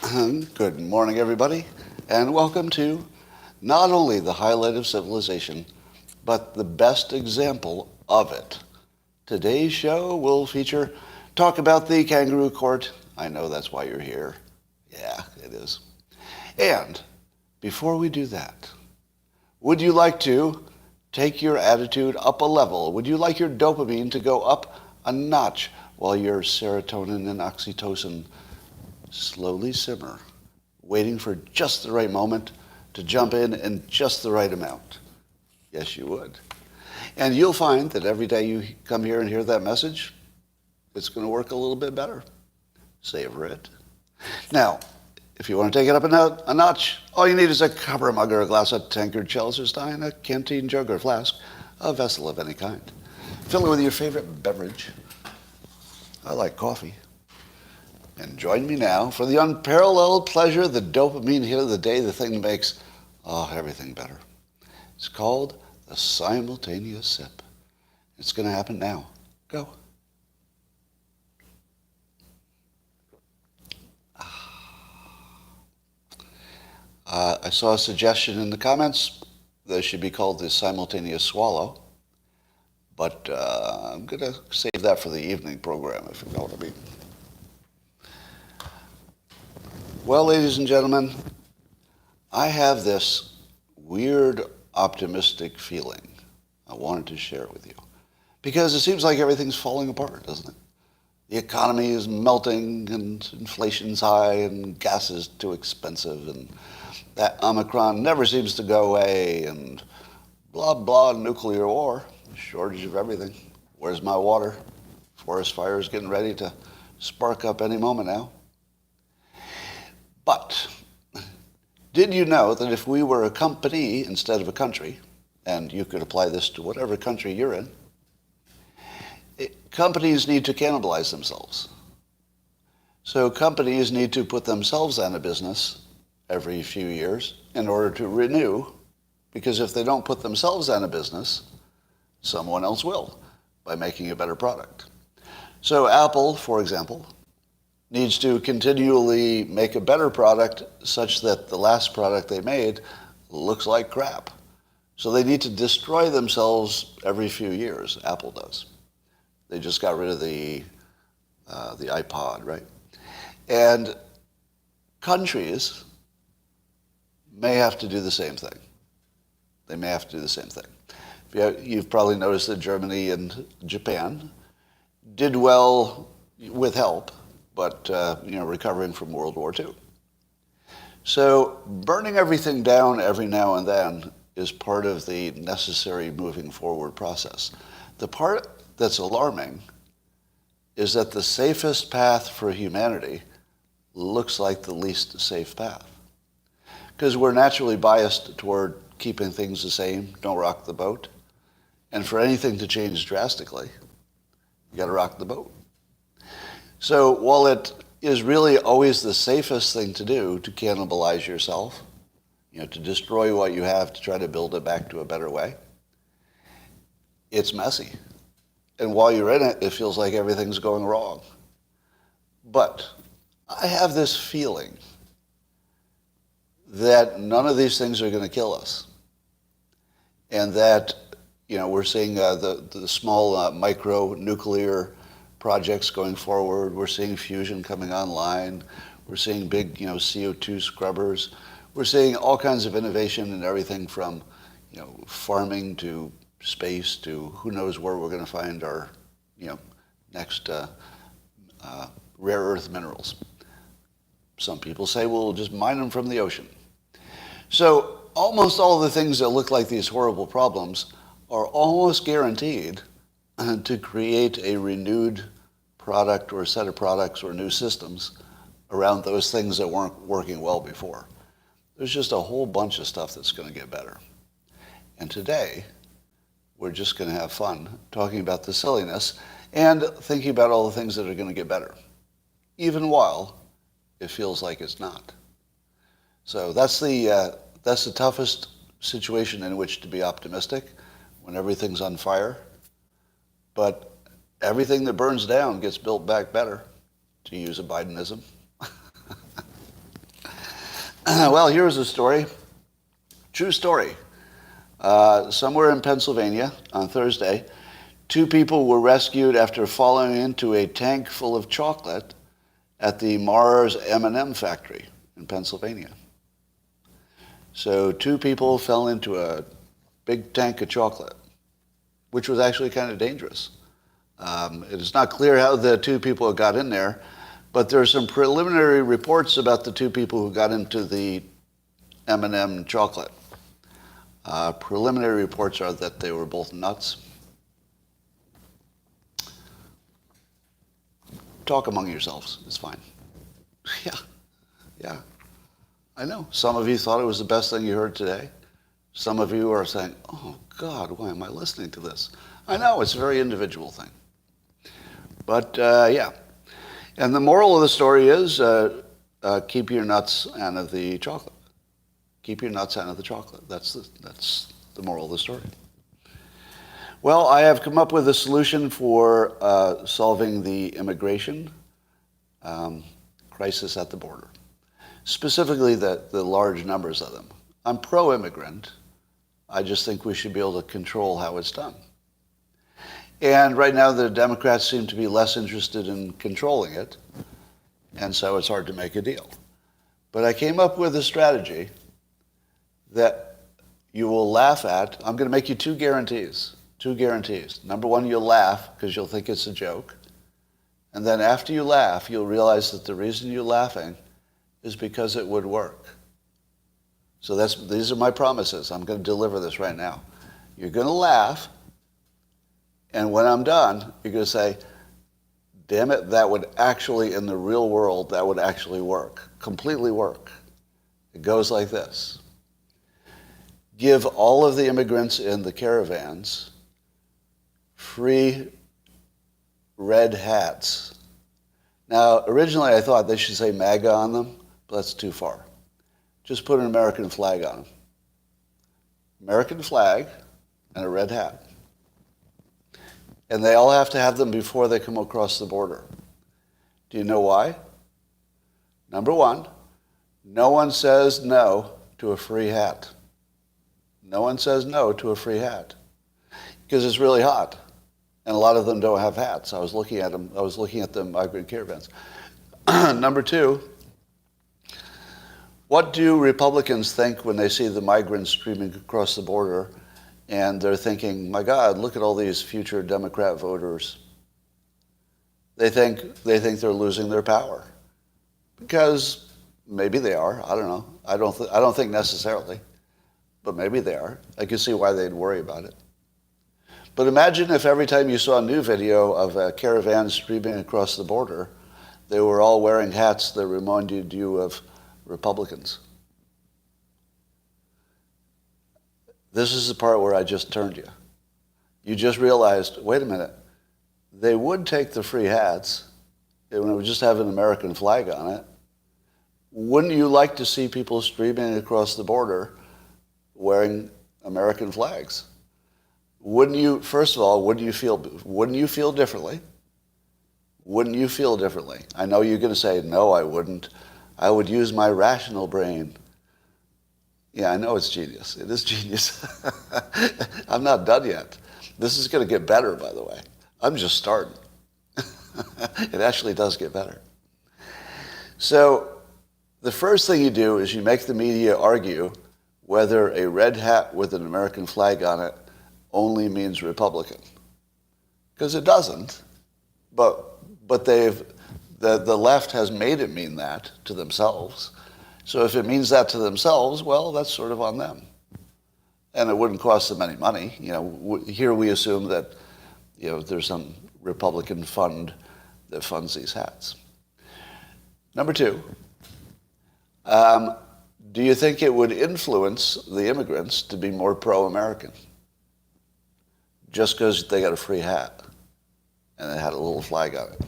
Good morning, everybody, and welcome to not only the highlight of civilization, but the best example of it. Today's show will feature talk about the Kangaroo Court. I know that's why you're here. Yeah, it is. And before we do that, would you like to take your attitude up a level? Would you like your dopamine to go up a notch while your serotonin and oxytocin slowly simmer, waiting for just the right moment to jump in just the right amount? Yes, you would. And you'll find that every day you come here and hear that message, it's going to work a little bit better. Savor it. Now, if you want to take it up a notch, all you need is a copper mug or a glass, a tankard, chalice or stein, a canteen jug or flask, a vessel of any kind. Fill it with your favorite beverage. I like coffee. And join me now for the unparalleled pleasure, the dopamine hit of the day, the thing that makes everything better. It's called the simultaneous sip. It's going to happen now. Go. I saw a suggestion in the comments that it should be called the simultaneous swallow, but I'm going to save that for the evening program, if you know what I mean. Well, ladies and gentlemen, I have this weird optimistic feeling I wanted to share it with you, because it seems like everything's falling apart, doesn't it? The economy is melting, and inflation's high, and gas is too expensive, and that Omicron never seems to go away, and blah, blah, nuclear war, shortage of everything. Where's my water? Forest fire is getting ready to spark up any moment now. But did you know that if we were a company instead of a country, and you could apply this to whatever country you're in, companies need to cannibalize themselves. So companies need to put themselves out of business every few years in order to renew, because if they don't put themselves out of business, someone else will by making a better product. So Apple, for example, needs to continually make a better product such that the last product they made looks like crap. So they need to destroy themselves every few years. Apple does. They just got rid of the iPod, right? And countries may have to do the same thing. They may have to do the same thing. You've probably noticed that Germany and Japan did well with help, but recovering from World War II. So burning everything down every now and then is part of the necessary moving forward process. The part that's alarming is that the safest path for humanity looks like the least safe path. Because we're naturally biased toward keeping things the same, don't rock the boat. And for anything to change drastically, you gotta rock the boat. So while it is really always the safest thing to do to cannibalize yourself, to destroy what you have to try to build it back to a better way, it's messy. And while you're in it, it feels like everything's going wrong. But I have this feeling that none of these things are going to kill us. And that, we're seeing the small micro-nuclear projects going forward. We're seeing fusion coming online. We're seeing big, CO2 scrubbers. We're seeing all kinds of innovation in everything from, farming to space to who knows where we're going to find our, next rare earth minerals. Some people say we'll just mine them from the ocean. So almost all the things that look like these horrible problems are almost guaranteed to create a renewed product or a set of products or new systems around those things that weren't working well before. There's just a whole bunch of stuff that's going to get better. And today, we're just going to have fun talking about the silliness and thinking about all the things that are going to get better, even while it feels like it's not. So that's the toughest situation in which to be optimistic, when everything's on fire. But everything that burns down gets built back better, to use a Bidenism. Well, here's a story. True story. Somewhere in Pennsylvania on Thursday, 2 people were rescued after falling into a tank full of chocolate at the Mars M&M factory in Pennsylvania. So 2 people fell into a big tank of chocolate, which was actually kind of dangerous. It is not clear how the 2 people got in there, but there are some preliminary reports about the 2 people who got into the M&M chocolate. Preliminary reports are that they were both nuts. Talk among yourselves. It's fine. Yeah. I know. Some of you thought it was the best thing you heard today. Some of you are saying, oh, God, why am I listening to this? I know. It's a very individual thing. But, yeah. And the moral of the story is keep your nuts out of the chocolate. Keep your nuts out of the chocolate. That's the moral of the story. Well, I have come up with a solution for solving the immigration crisis at the border, specifically the large numbers of them. I'm pro-immigrant. I just think we should be able to control how it's done. And right now the Democrats seem to be less interested in controlling it, and so it's hard to make a deal. But I came up with a strategy that you will laugh at. I'm going to make you 2 guarantees. 2 guarantees. Number 1, you'll laugh because you'll think it's a joke. And then after you laugh, you'll realize that the reason you're laughing is because it would work. So these are my promises. I'm going to deliver this right now. You're going to laugh, and when I'm done, you're going to say, damn it, that would actually, in the real world, that would actually work. Completely work. It goes like this. Give all of the immigrants in the caravans free red hats. Now, originally I thought they should say MAGA on them, but that's too far. Just put an American flag on them. American flag and a red hat. And they all have to have them before they come across the border. Do you know why? Number 1, no one says no to a free hat. No one says no to a free hat because it's really hot, and a lot of them don't have hats. I was looking at them. I was looking at the migrant caravans. Number 2, what do Republicans think when they see the migrants streaming across the border, and they're thinking, "My God, look at all these future Democrat voters." They think they're losing their power, because maybe they are. I don't know. I don't think necessarily. But maybe they are. I can see why they'd worry about it. But imagine if every time you saw a new video of a caravan streaming across the border, they were all wearing hats that reminded you of Republicans. This is the part where I just turned you. You just realized, wait a minute, they would take the free hats, it would just have an American flag on it. Wouldn't you like to see people streaming across the border wearing American flags? Wouldn't you, first of all, wouldn't you feel differently? Wouldn't you feel differently? I know you're going to say, no, I wouldn't. I would use my rational brain. Yeah, I know it's genius. It is genius. I'm not done yet. This is going to get better, by the way. I'm just starting. It actually does get better. So the first thing you do is you make the media argue whether a red hat with an American flag on it only means Republican. Because it doesn't, but the left has made it mean that to themselves. So if it means that to themselves, well, that's sort of on them. And it wouldn't cost them any money. Here we assume that there's some Republican fund that funds these hats. Number 2, do you think it would influence the immigrants to be more pro-American? Just because they got a free hat and it had a little flag on it?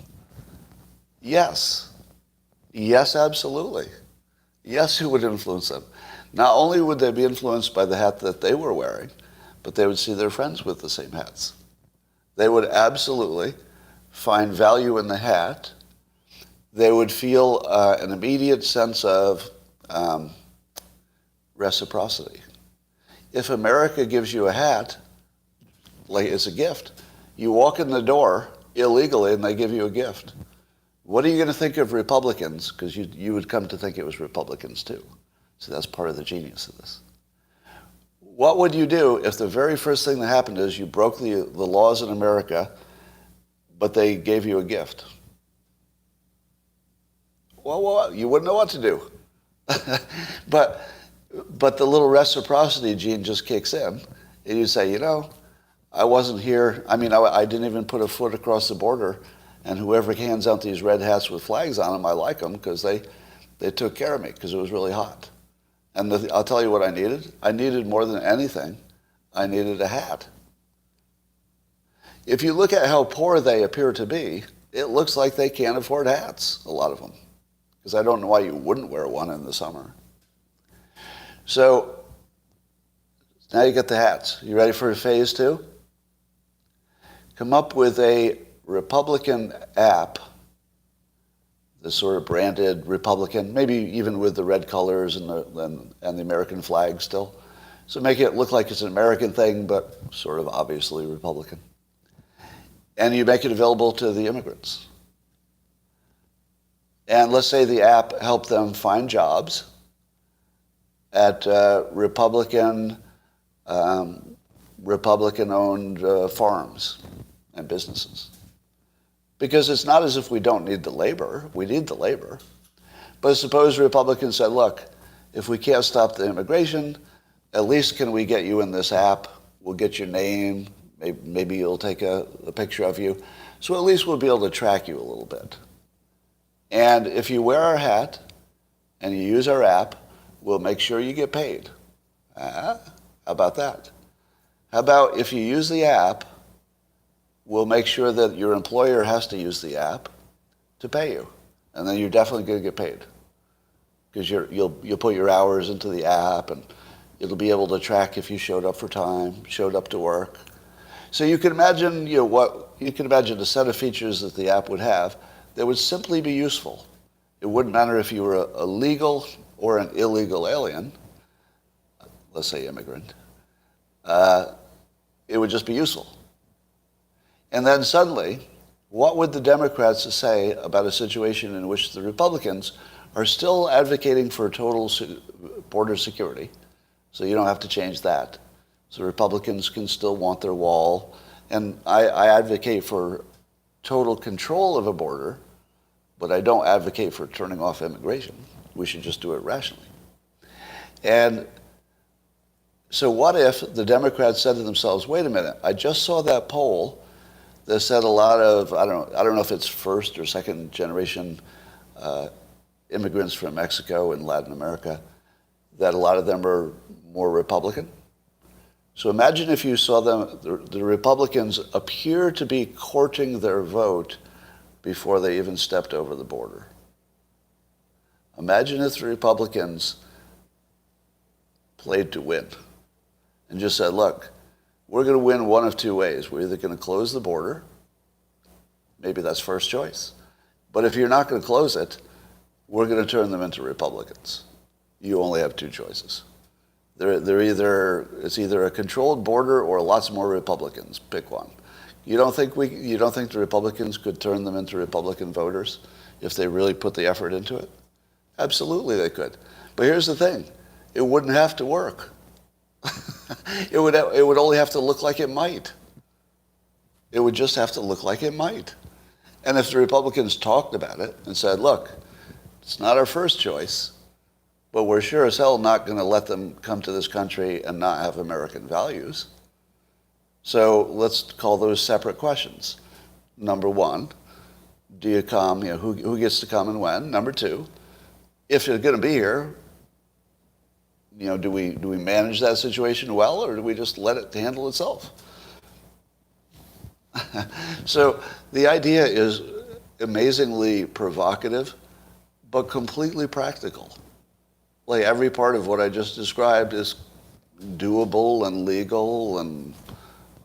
Yes. Yes, absolutely. Yes, it would influence them. Not only would they be influenced by the hat that they were wearing, but they would see their friends with the same hats. They would absolutely find value in the hat. They would feel an immediate sense of reciprocity. If America gives you a hat, like it's a gift, you walk in the door illegally and they give you a gift. What are you going to think of Republicans? Because you would come to think it was Republicans too. So that's part of the genius of this. What would you do if the very first thing that happened is you broke the laws in America, but they gave you a gift? Well, you wouldn't know what to do. But the little reciprocity gene just kicks in, and you say, I wasn't here. I mean, I didn't even put a foot across the border, and whoever hands out these red hats with flags on them, I like them because they took care of me because it was really hot. And I'll tell you what I needed. I needed more than anything. I needed a hat. If you look at how poor they appear to be, it looks like they can't afford hats, a lot of them, because I don't know why you wouldn't wear one in the summer. So now you get the hats. You ready for phase 2? Come up with a Republican app, the sort of branded Republican, maybe even with the red colors and the American flag still. So make it look like it's an American thing, but sort of obviously Republican. And you make it available to the immigrants. And let's say the app helped them find jobs at Republican-owned farms and businesses. Because it's not as if we don't need the labor. We need the labor. But suppose Republicans said, look, if we can't stop the immigration, at least can we get you in this app? We'll get your name. Maybe you'll take a picture of you. So at least we'll be able to track you a little bit. And if you wear our hat and you use our app, we'll make sure you get paid. How about that? How about if you use the app, we'll make sure that your employer has to use the app to pay you. And then you're definitely going to get paid. Because you'll put your hours into the app, and it'll be able to track if you showed up for time, showed up to work. So you can imagine a set of features that the app would have that would simply be useful. It wouldn't matter if you were a legal or an illegal alien, let's say immigrant. It would just be useful. And then suddenly, what would the Democrats say about a situation in which the Republicans are still advocating for total border security? So you don't have to change that. So Republicans can still want their wall. And I advocate for total control of a border, but I don't advocate for turning off immigration. We should just do it rationally. And so what if the Democrats said to themselves, wait a minute, I just saw that poll that said a lot of, I don't know if it's first or second generation immigrants from Mexico and Latin America, that a lot of them are more Republican. So imagine if you saw the Republicans appear to be courting their vote before they even stepped over the border. Imagine if the Republicans played to win and just said, look, we're going to win one of two ways. We're either going to close the border, maybe that's first choice, but if you're not going to close it, we're going to turn them into Republicans. You only have two choices. It's either a controlled border or lots more Republicans. Pick one. You don't think the Republicans could turn them into Republican voters if they really put the effort into it? Absolutely they could. But here's the thing. It wouldn't have to work. It would only have to look like it might. It would just have to look like it might. And if the Republicans talked about it and said, look, it's not our first choice, but we're sure as hell not going to let them come to this country and not have American values. So let's call those separate questions. Number one, do you come, who gets to come and when? Number two, if you're going to be here, do we manage that situation well, or do we just let it handle itself? So the idea is amazingly provocative, but completely practical. Like every part of what I just described is doable and legal, and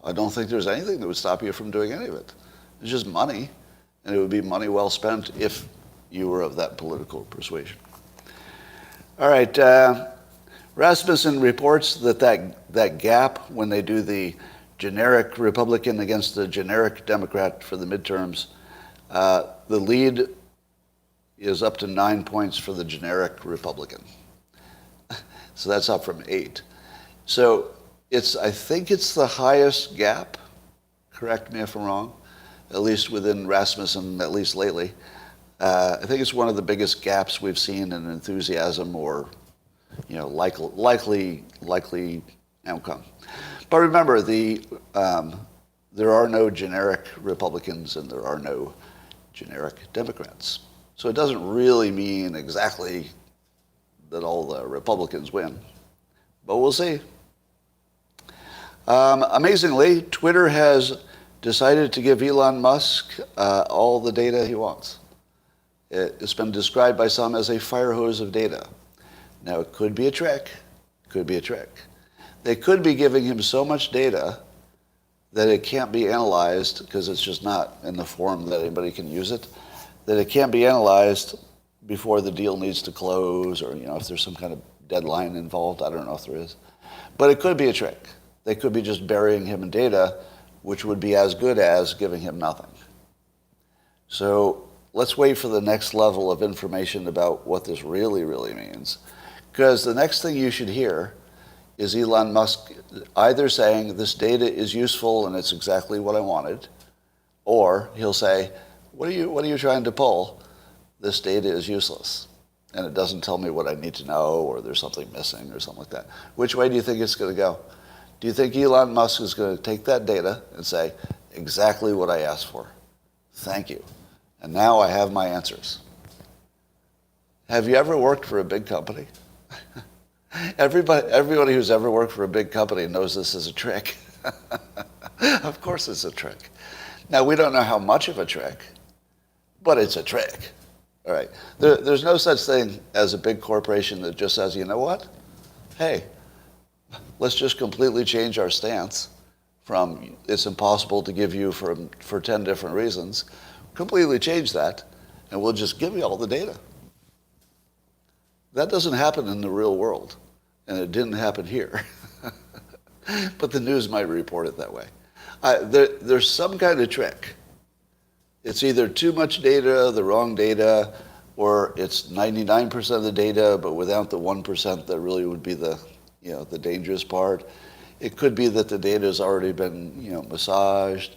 I don't think there's anything that would stop you from doing any of it. It's just money, and it would be money well spent if you were of that political persuasion. All right. Rasmussen reports that gap when they do the generic Republican against the generic Democrat for the midterms, the lead is up to 9 points for the generic Republican. So that's up from 8. So I think it's the highest gap, correct me if I'm wrong, at least within Rasmussen, at least lately. I think it's one of the biggest gaps we've seen in enthusiasm or likely outcome. But remember, there are no generic Republicans and there are no generic Democrats. So it doesn't really mean exactly that all the Republicans win. But we'll see. Amazingly, Twitter has decided to give Elon Musk all the data he wants. It's been described by some as a fire hose of data. Now, it could be a trick. They could be giving him so much data that it can't be analyzed because it's just not in the form that anybody can use it, that it can't be analyzed before the deal needs to close or, if there's some kind of deadline involved. I don't know if there is. But it could be a trick. They could be just burying him in data, which would be as good as giving him nothing. So let's wait for the next level of information about what this really, really means. Because the next thing you should hear is Elon Musk either saying this data is useful and it's exactly what I wanted, or he'll say, what are you trying to pull? This data is useless. And it doesn't tell me what I need to know, or there's something missing or something like that. Which way do you think it's going to go? Do you think Elon Musk is going to take that data and say, exactly what I asked for? Thank you. And now I have my answers. Have you ever worked for a big company? Everybody who's ever worked for a big company knows this is a trick. Of course it's a trick. Now, we don't know how much of a trick, but it's a trick. All right. There's no such thing as a big corporation that just says, you know what? Hey, let's just completely change our stance from it's impossible to give you for 10 different reasons. Completely change that, and we'll just give you all the data. That doesn't happen in the real world, and it didn't happen here. But the news might report it that way. There's some kind of trick. It's either too much data, the wrong data, or it's 99% of the data, but without the 1% that really would be the dangerous part. It could be that the data has already been, massaged.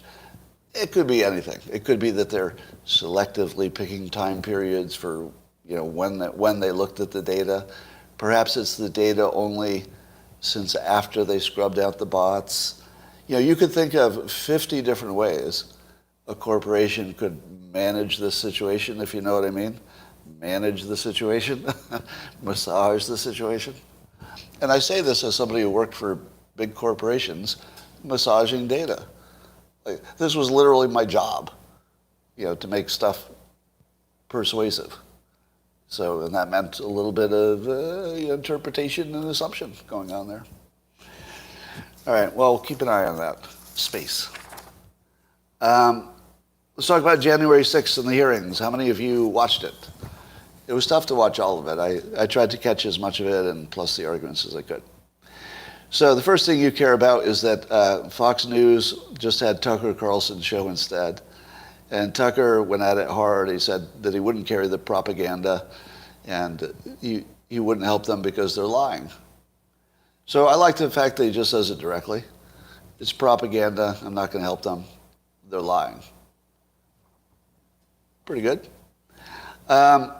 It could be anything. It could be that they're selectively picking time periods for, when they looked at the data. Perhaps it's the data only since after they scrubbed out the bots. You could think of 50 different ways a corporation could manage this situation, if you know what I mean. Manage the situation, massage the situation. And I say this as somebody who worked for big corporations, massaging data. This was literally my job, to make stuff persuasive. So, and that meant a little bit of interpretation and assumption going on there. All right, well, keep an eye on that space. Let's talk about January 6th and the hearings. How many of you watched it? It was tough to watch all of it. I tried to catch as much of it and plus the arguments as I could. So the first thing you care about is that Fox News just had Tucker Carlson's show instead. And Tucker went at it hard. He said that he wouldn't carry the propaganda and he wouldn't help them because they're lying. So I like the fact that he just says it directly. It's propaganda. I'm not going to help them. They're lying. Pretty good. Now,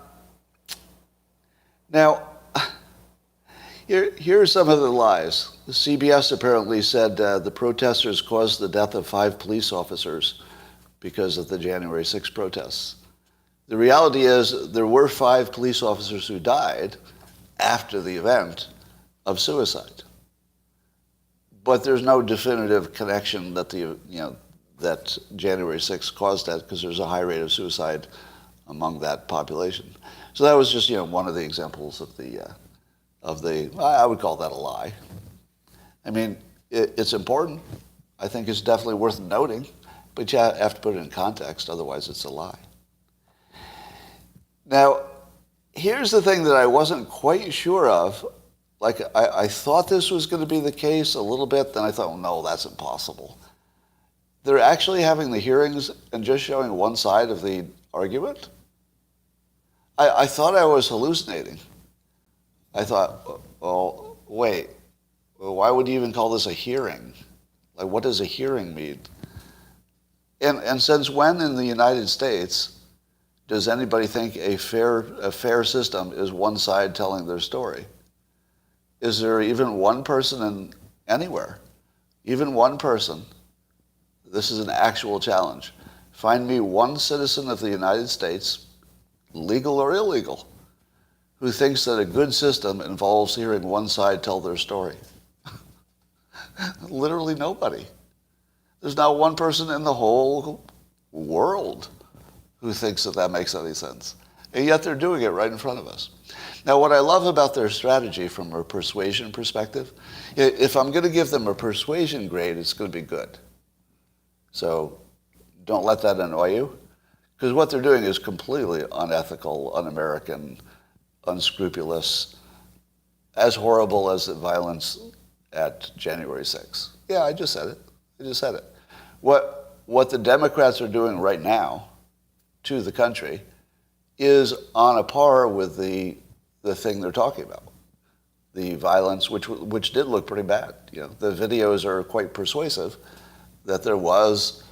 here are some of the lies. The CBS apparently said the protesters caused the death of 5 police officers because of the January 6th protests. The reality is there were 5 police officers who died after the event of suicide. But there's no definitive connection that that January 6th caused that because there's a high rate of suicide among that population. So that was just one of the examples of the I would call that a lie. I mean, it's important. I think it's definitely worth noting, but you have to put it in context, otherwise it's a lie. Now, here's the thing that I wasn't quite sure of like I thought this was going to be the case a little bit, then I thought, no, that's impossible. They're actually having the hearings and just showing one side of the argument? I thought I was hallucinating. I thought, well, wait, why would you even call this a hearing? Like, what does a hearing mean? And since when in the United States does anybody think a fair system is one side telling their story? Is there even one person anywhere, even one person? This is an actual challenge. Find me one citizen of the United States, legal or illegal, who thinks that a good system involves hearing one side tell their story. Literally nobody. There's not one person in the whole world who thinks that that makes any sense. And yet they're doing it right in front of us. Now, what I love about their strategy from a persuasion perspective, if I'm going to give them a persuasion grade, it's going to be good. So don't let that annoy you, because what they're doing is completely unethical, un-American, unscrupulous, as horrible as the violence at January 6th. Yeah, I just said it. What the Democrats are doing right now to the country is on a par with the thing they're talking about. The violence, which did look pretty bad. You know, the videos are quite persuasive that there was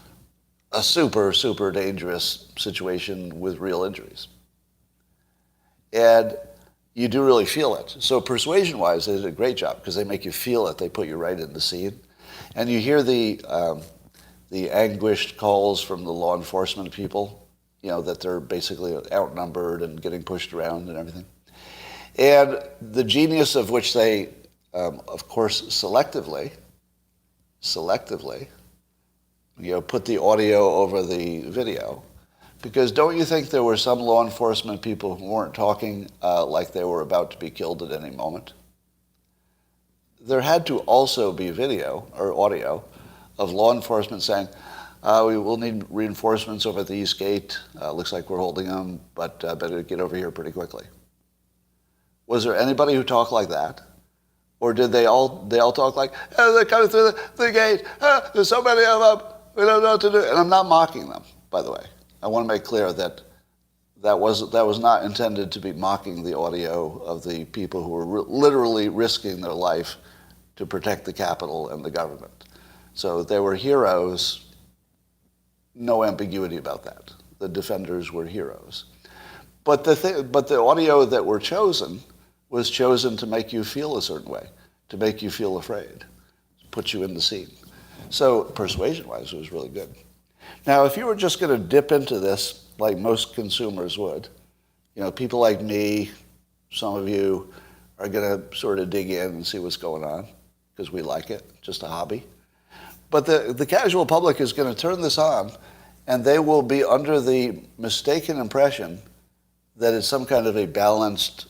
a super, super dangerous situation with real injuries. And you do really feel it. So persuasion-wise, they did a great job because they make you feel it. They put you right in the scene. And you hear the anguished calls from the law enforcement people, you know, that they're basically outnumbered and getting pushed around and everything. And the genius of which they, of course, selectively, you know, put the audio over the video. Because don't you think there were some law enforcement people who weren't talking like they were about to be killed at any moment? There had to also be video or audio of law enforcement saying, we will need reinforcements over at the East Gate. Looks like we're holding them, but better get over here pretty quickly. Was there anybody who talked like that? Or did they all talk like, oh, they're coming through the gate. Oh, there's so many of them. We don't know what to do. And I'm not mocking them, by the way. I want to make clear that that was not intended to be mocking the audio of the people who were literally risking their life to protect the Capitol and the government. So they were heroes, no ambiguity about that. The defenders were heroes. But the audio that were chosen was chosen to make you feel a certain way, to make you feel afraid, to put you in the scene. So persuasion-wise, it was really good. Now, if you were just going to dip into this like most consumers would, you know, people like me, some of you are going to sort of dig in and see what's going on because we like it, just a hobby. But the casual public is going to turn this on and they will be under the mistaken impression that it's some kind of a balanced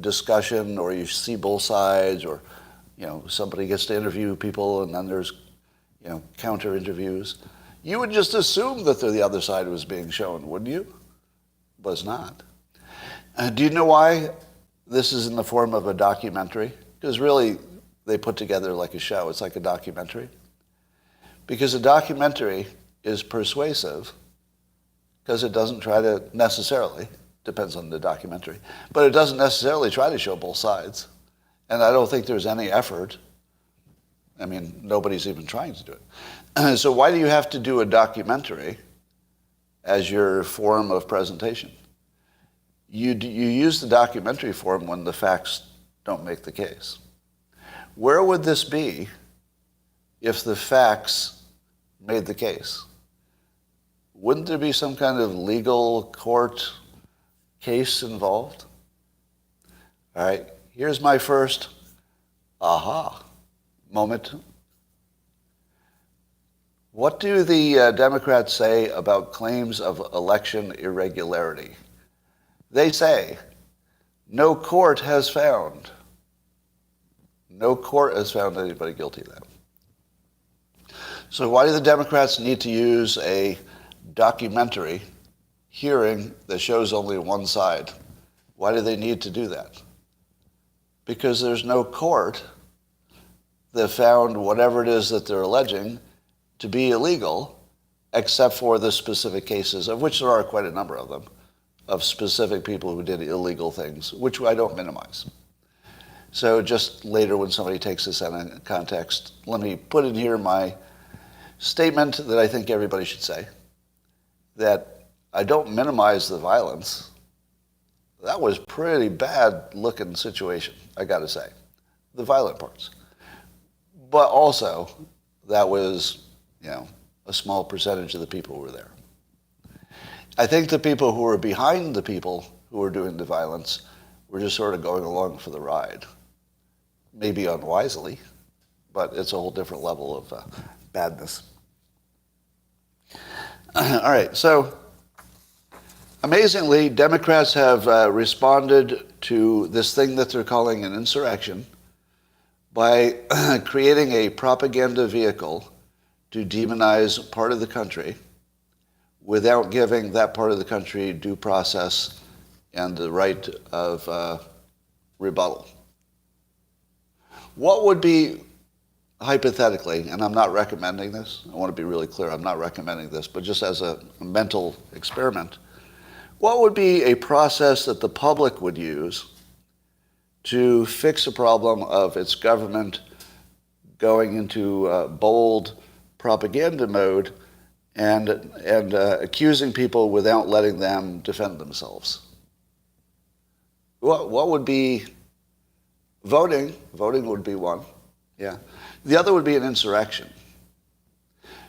discussion or you see both sides or, you know, somebody gets to interview people and then there's, you know, counter interviews. You would just assume that the other side was being shown, wouldn't you? But it's not. Do you know why this is in the form of a documentary? Because really, they put together like a show. It's like a documentary. Because a documentary is persuasive because it doesn't try to necessarily, depends on the documentary, but it doesn't necessarily try to show both sides. And I don't think there's any effort. I mean, nobody's even trying to do it. So why do you have to do a documentary as your form of presentation? You use the documentary form when the facts don't make the case. Where would this be if the facts made the case? Wouldn't there be some kind of legal court case involved? All right, here's my first aha moment. What do the Democrats say about claims of election irregularity? They say, no court has found anybody guilty of that. So why do the Democrats need to use a documentary hearing that shows only one side? Why do they need to do that? because there's no court that found whatever it is that they're alleging to be illegal, except for the specific cases, of which there are quite a number of them, of specific people who did illegal things, which I don't minimize. So just later when somebody takes this out of context, let me put in here my statement that I think everybody should say, that I don't minimize the violence. That was pretty bad looking situation, I gotta say, the violent parts. But also, that was, a small percentage of the people who were there. I think the people who were behind the people who were doing the violence were just sort of going along for the ride. Maybe unwisely, but it's a whole different level of badness. All right, so amazingly, Democrats have responded to this thing that they're calling an insurrection by creating a propaganda vehicle to demonize part of the country without giving that part of the country due process and the right of rebuttal. What would be, hypothetically, and I'm not recommending this, I want to be really clear, I'm not recommending this, but just as a mental experiment, what would be a process that the public would use to fix a problem of its government going into bold propaganda mode and accusing people without letting them defend themselves? What would be voting? Voting would be one, yeah. The other would be an insurrection.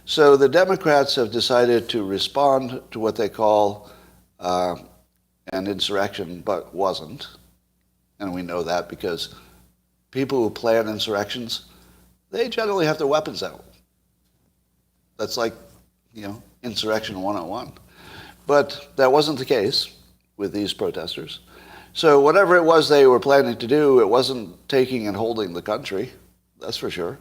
So the Democrats have decided to respond to what they call an insurrection, but wasn't. And we know that because people who plan insurrections, they generally have their weapons out. That's like, insurrection 101. But that wasn't the case with these protesters. So whatever it was they were planning to do, it wasn't taking and holding the country, that's for sure.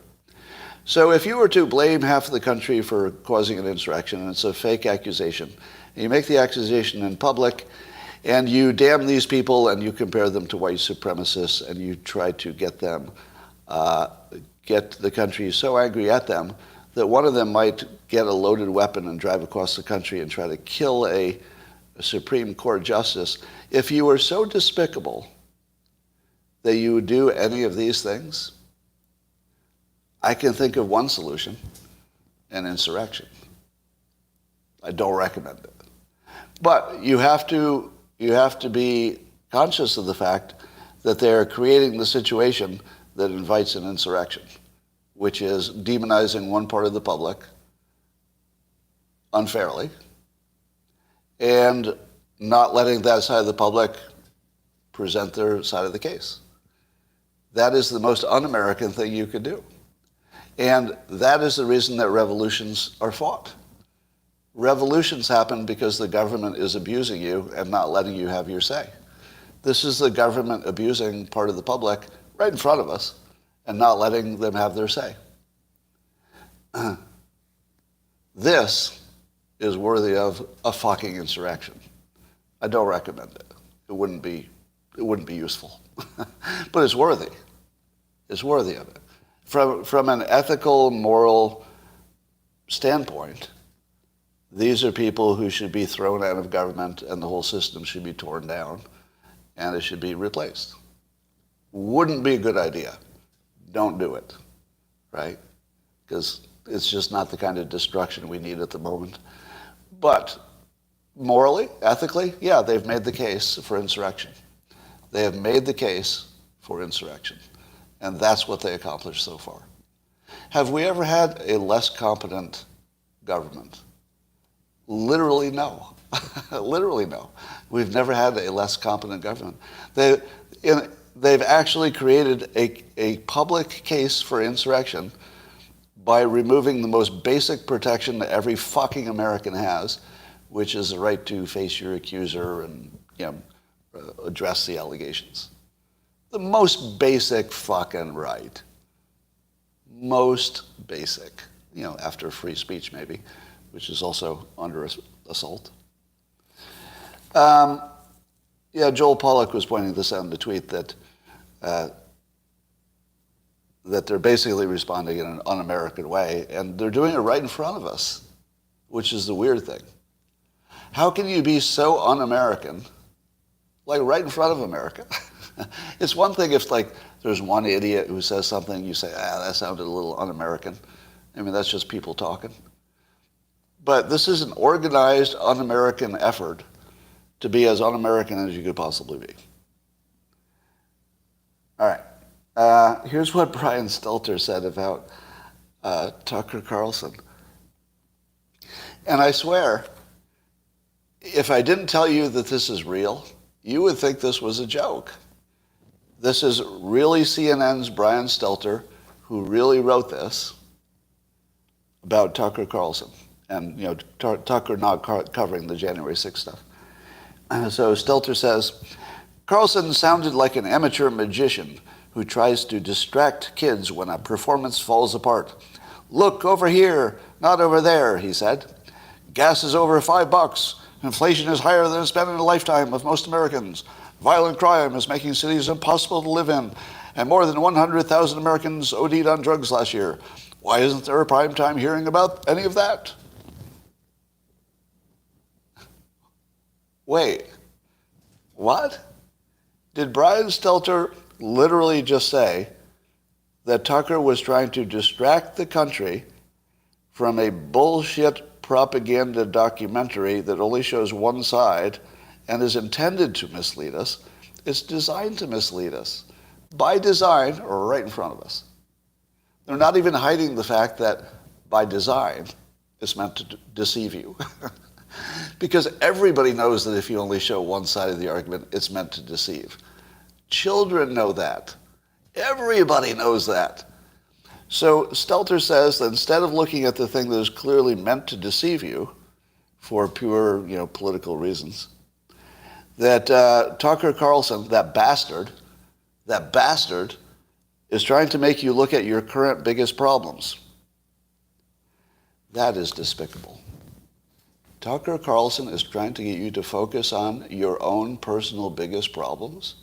So if you were to blame half of the country for causing an insurrection, and it's a fake accusation, and you make the accusation in public, and you damn these people, and you compare them to white supremacists, and you try to get them, get the country so angry at them that one of them might get a loaded weapon and drive across the country and try to kill a Supreme Court justice. If you were so despicable that you would do any of these things, I can think of one solution: an insurrection. I don't recommend it. But you have to be conscious of the fact that they're creating the situation that invites an insurrection, which is demonizing one part of the public unfairly and not letting that side of the public present their side of the case. That is the most un-American thing you could do. And that is the reason that revolutions are fought. Revolutions happen because the government is abusing you and not letting you have your say. This is the government abusing part of the public right in front of us and not letting them have their say. This is worthy of a fucking insurrection. I don't recommend it. It wouldn't be useful. But it's worthy. It's worthy of it. From an ethical, moral standpoint, these are people who should be thrown out of government and the whole system should be torn down and it should be replaced. Wouldn't be a good idea. Don't do it, right? Because it's just not the kind of destruction we need at the moment. But morally, ethically, yeah, they've made the case for insurrection. They have made the case for insurrection. And that's what they accomplished so far. Have we ever had a less competent government? Literally no. Literally no. We've never had a less competent government. They've actually created a public case for insurrection by removing the most basic protection that every fucking American has, which is the right to face your accuser and address the allegations. The most basic fucking right. Most basic. After free speech maybe, which is also under assault. Joel Pollack was pointing this out in the tweet that that they're basically responding in an un-American way, and they're doing it right in front of us, which is the weird thing. How can you be so un-American, like right in front of America? It's one thing if like there's one idiot who says something, you say, that sounded a little un-American. I mean, that's just people talking. But this is an organized un-American effort to be as un-American as you could possibly be. All right. Here's what Brian Stelter said about Tucker Carlson. And I swear, if I didn't tell you that this is real, you would think this was a joke. This is really CNN's Brian Stelter, who really wrote this about Tucker Carlson. And, Tucker not covering the January 6th stuff. So Stelter says, Carlson sounded like an amateur magician who tries to distract kids when a performance falls apart. Look, over here, not over there, he said. Gas is over $5. Inflation is higher than it's been in a lifetime of most Americans. Violent crime is making cities impossible to live in. And more than 100,000 Americans OD'd on drugs last year. Why isn't there a prime time hearing about any of that? Wait, what? Did Brian Stelter literally just say that Tucker was trying to distract the country from a bullshit propaganda documentary that only shows one side and is intended to mislead us? It's designed to mislead us by design or right in front of us. They're not even hiding the fact that by design it's meant to deceive you. Because everybody knows that if you only show one side of the argument, it's meant to deceive. Children know that. Everybody knows that. So Stelter says that instead of looking at the thing that is clearly meant to deceive you for pure, political reasons, that Tucker Carlson, that bastard, is trying to make you look at your current biggest problems. That is despicable. Tucker Carlson is trying to get you to focus on your own personal biggest problems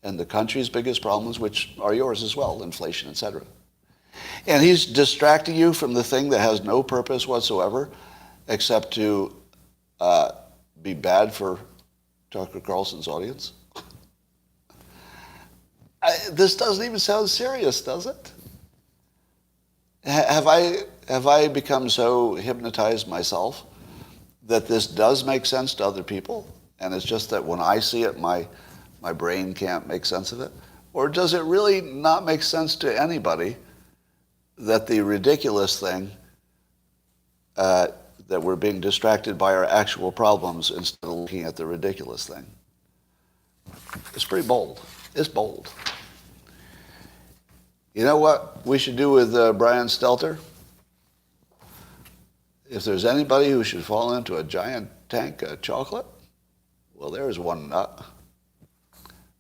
and the country's biggest problems, which are yours as well, inflation, etc. And he's distracting you from the thing that has no purpose whatsoever except to be bad for Tucker Carlson's audience. This doesn't even sound serious, does it? Have I become so hypnotized myself that this does make sense to other people, and it's just that when I see it, my brain can't make sense of it? Or does it really not make sense to anybody that the ridiculous thing, that we're being distracted by our actual problems instead of looking at the ridiculous thing? It's pretty bold. It's bold. You know what we should do with Brian Stelter? If there's anybody who should fall into a giant tank of chocolate, well, there's one nut.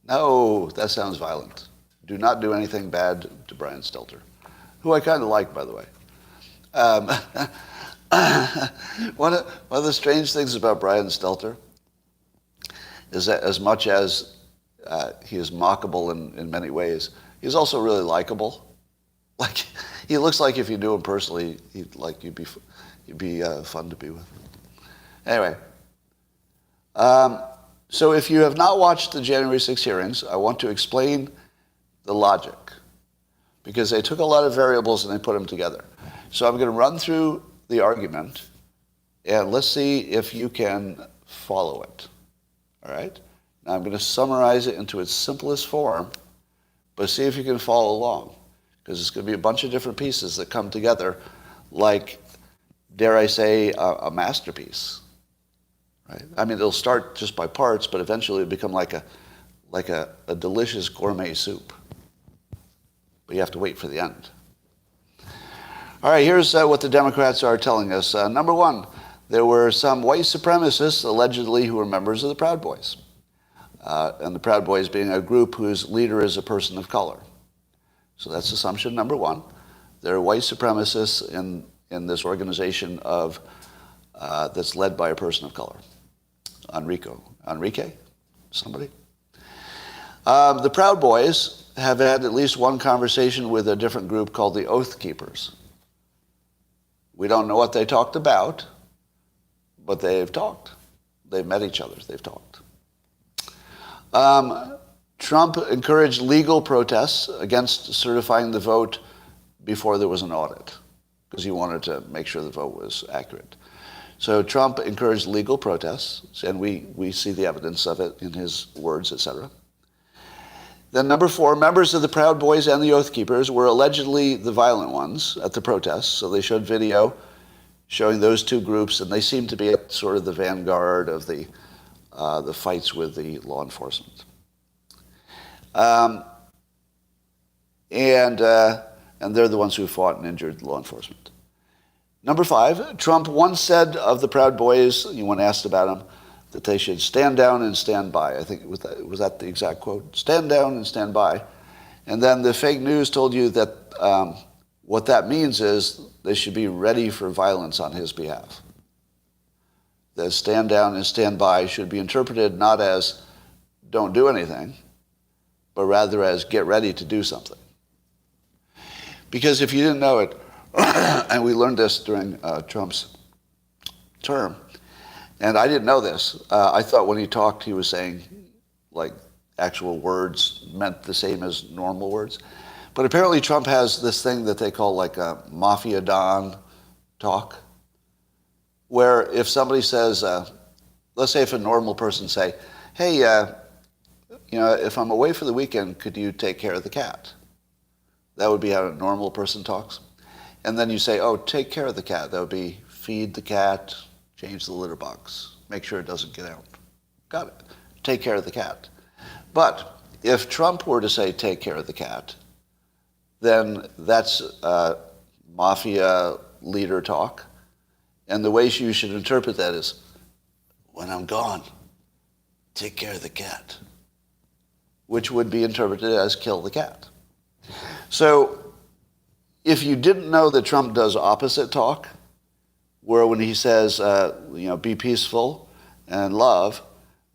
No, that sounds violent. Do not do anything bad to Brian Stelter, who I kind of like, by the way. One of the strange things about Brian Stelter is that as much as he is mockable in many ways, he's also really likable. Like, he looks like if you knew him personally, you'd be fun to be with. Anyway, so if you have not watched the January 6 hearings, I want to explain the logic, because they took a lot of variables and they put them together. So I'm going to run through the argument, and let's see if you can follow it. All right? Now I'm going to summarize it into its simplest form, but see if you can follow along, because it's going to be a bunch of different pieces that come together like, dare I say, a masterpiece. Right? I mean, it'll start just by parts, but eventually it'll become like a delicious gourmet soup. But you have to wait for the end. All right, here's what the Democrats are telling us. Number one, there were some white supremacists, allegedly, who were members of the Proud Boys. And the Proud Boys being a group whose leader is a person of color. So that's assumption number one. There are white supremacists in this organization that's led by a person of color. Enrique? Somebody? The Proud Boys have had at least one conversation with a different group called the Oath Keepers. We don't know what they talked about, but they've talked. They've met each other. They've talked. Trump encouraged legal protests against certifying the vote before there was an audit, because he wanted to make sure the vote was accurate. So Trump encouraged legal protests, and we see the evidence of it in his words, etc. Then number 4, members of the Proud Boys and the Oath Keepers were allegedly the violent ones at the protests. So they showed video showing those two groups, and they seem to be at sort of the vanguard of the fights with the law enforcement. And they're the ones who fought and injured law enforcement. Number 5, Trump once said of the Proud Boys, when asked about them, that they should stand down and stand by. I think was that the exact quote? Stand down and stand by. And then the fake news told you that what that means is they should be ready for violence on his behalf. That stand down and stand by should be interpreted not as don't do anything, but rather as get ready to do something. Because if you didn't know it, and we learned this during Trump's term, and I didn't know this. I thought when he talked, he was saying like actual words meant the same as normal words. But apparently Trump has this thing that they call like a mafia don talk, where if somebody says, let's say if a normal person say, hey, if I'm away for the weekend, could you take care of the cat? That would be how a normal person talks. And then you say, oh, take care of the cat. That would be feed the cat, change the litter box, make sure it doesn't get out. Got it. Take care of the cat. But if Trump were to say take care of the cat, then that's mafia leader talk. And the way you should interpret that is, when I'm gone, take care of the cat, which would be interpreted as kill the cat. So if you didn't know that Trump does opposite talk, where when he says, be peaceful and love,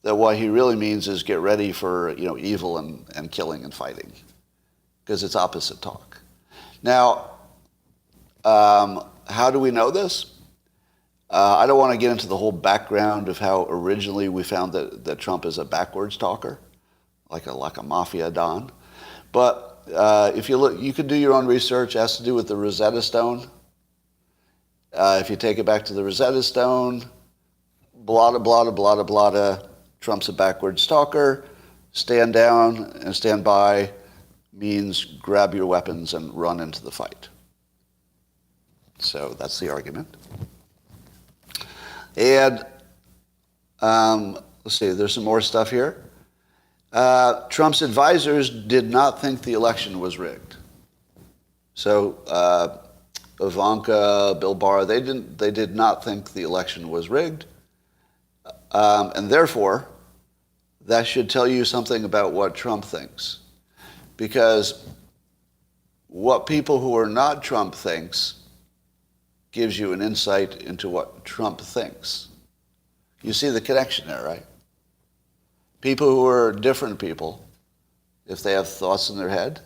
that what he really means is get ready for, evil and killing and fighting, because it's opposite talk. Now, how do we know this? I don't want to get into the whole background of how originally we found that Trump is a backwards talker, like a mafia don. But if you look, you can do your own research. It has to do with the Rosetta Stone. If you take it back to the Rosetta Stone, blada, blada, blada, blada, Trump's a backwards talker. Stand down and stand by means grab your weapons and run into the fight. So that's the argument. And let's see, there's some more stuff here. Trump's advisors did not think the election was rigged. So Ivanka, Bill Barr, they did not think the election was rigged. And therefore, that should tell you something about what Trump thinks. Because what people who are not Trump thinks gives you an insight into what Trump thinks. You see the connection there, right? People who are different people, if they have thoughts in their head,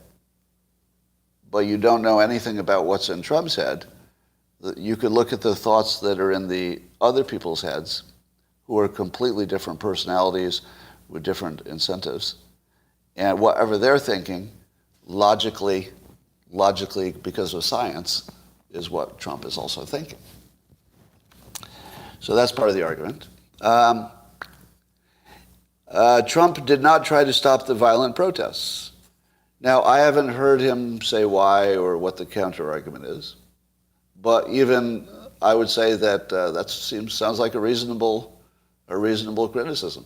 but you don't know anything about what's in Trump's head, you could look at the thoughts that are in the other people's heads who are completely different personalities with different incentives. And whatever they're thinking, logically, because of science, is what Trump is also thinking. So that's part of the argument. Trump did not try to stop the violent protests. Now, I haven't heard him say why or what the counter-argument is, but even I would say that sounds like a reasonable criticism.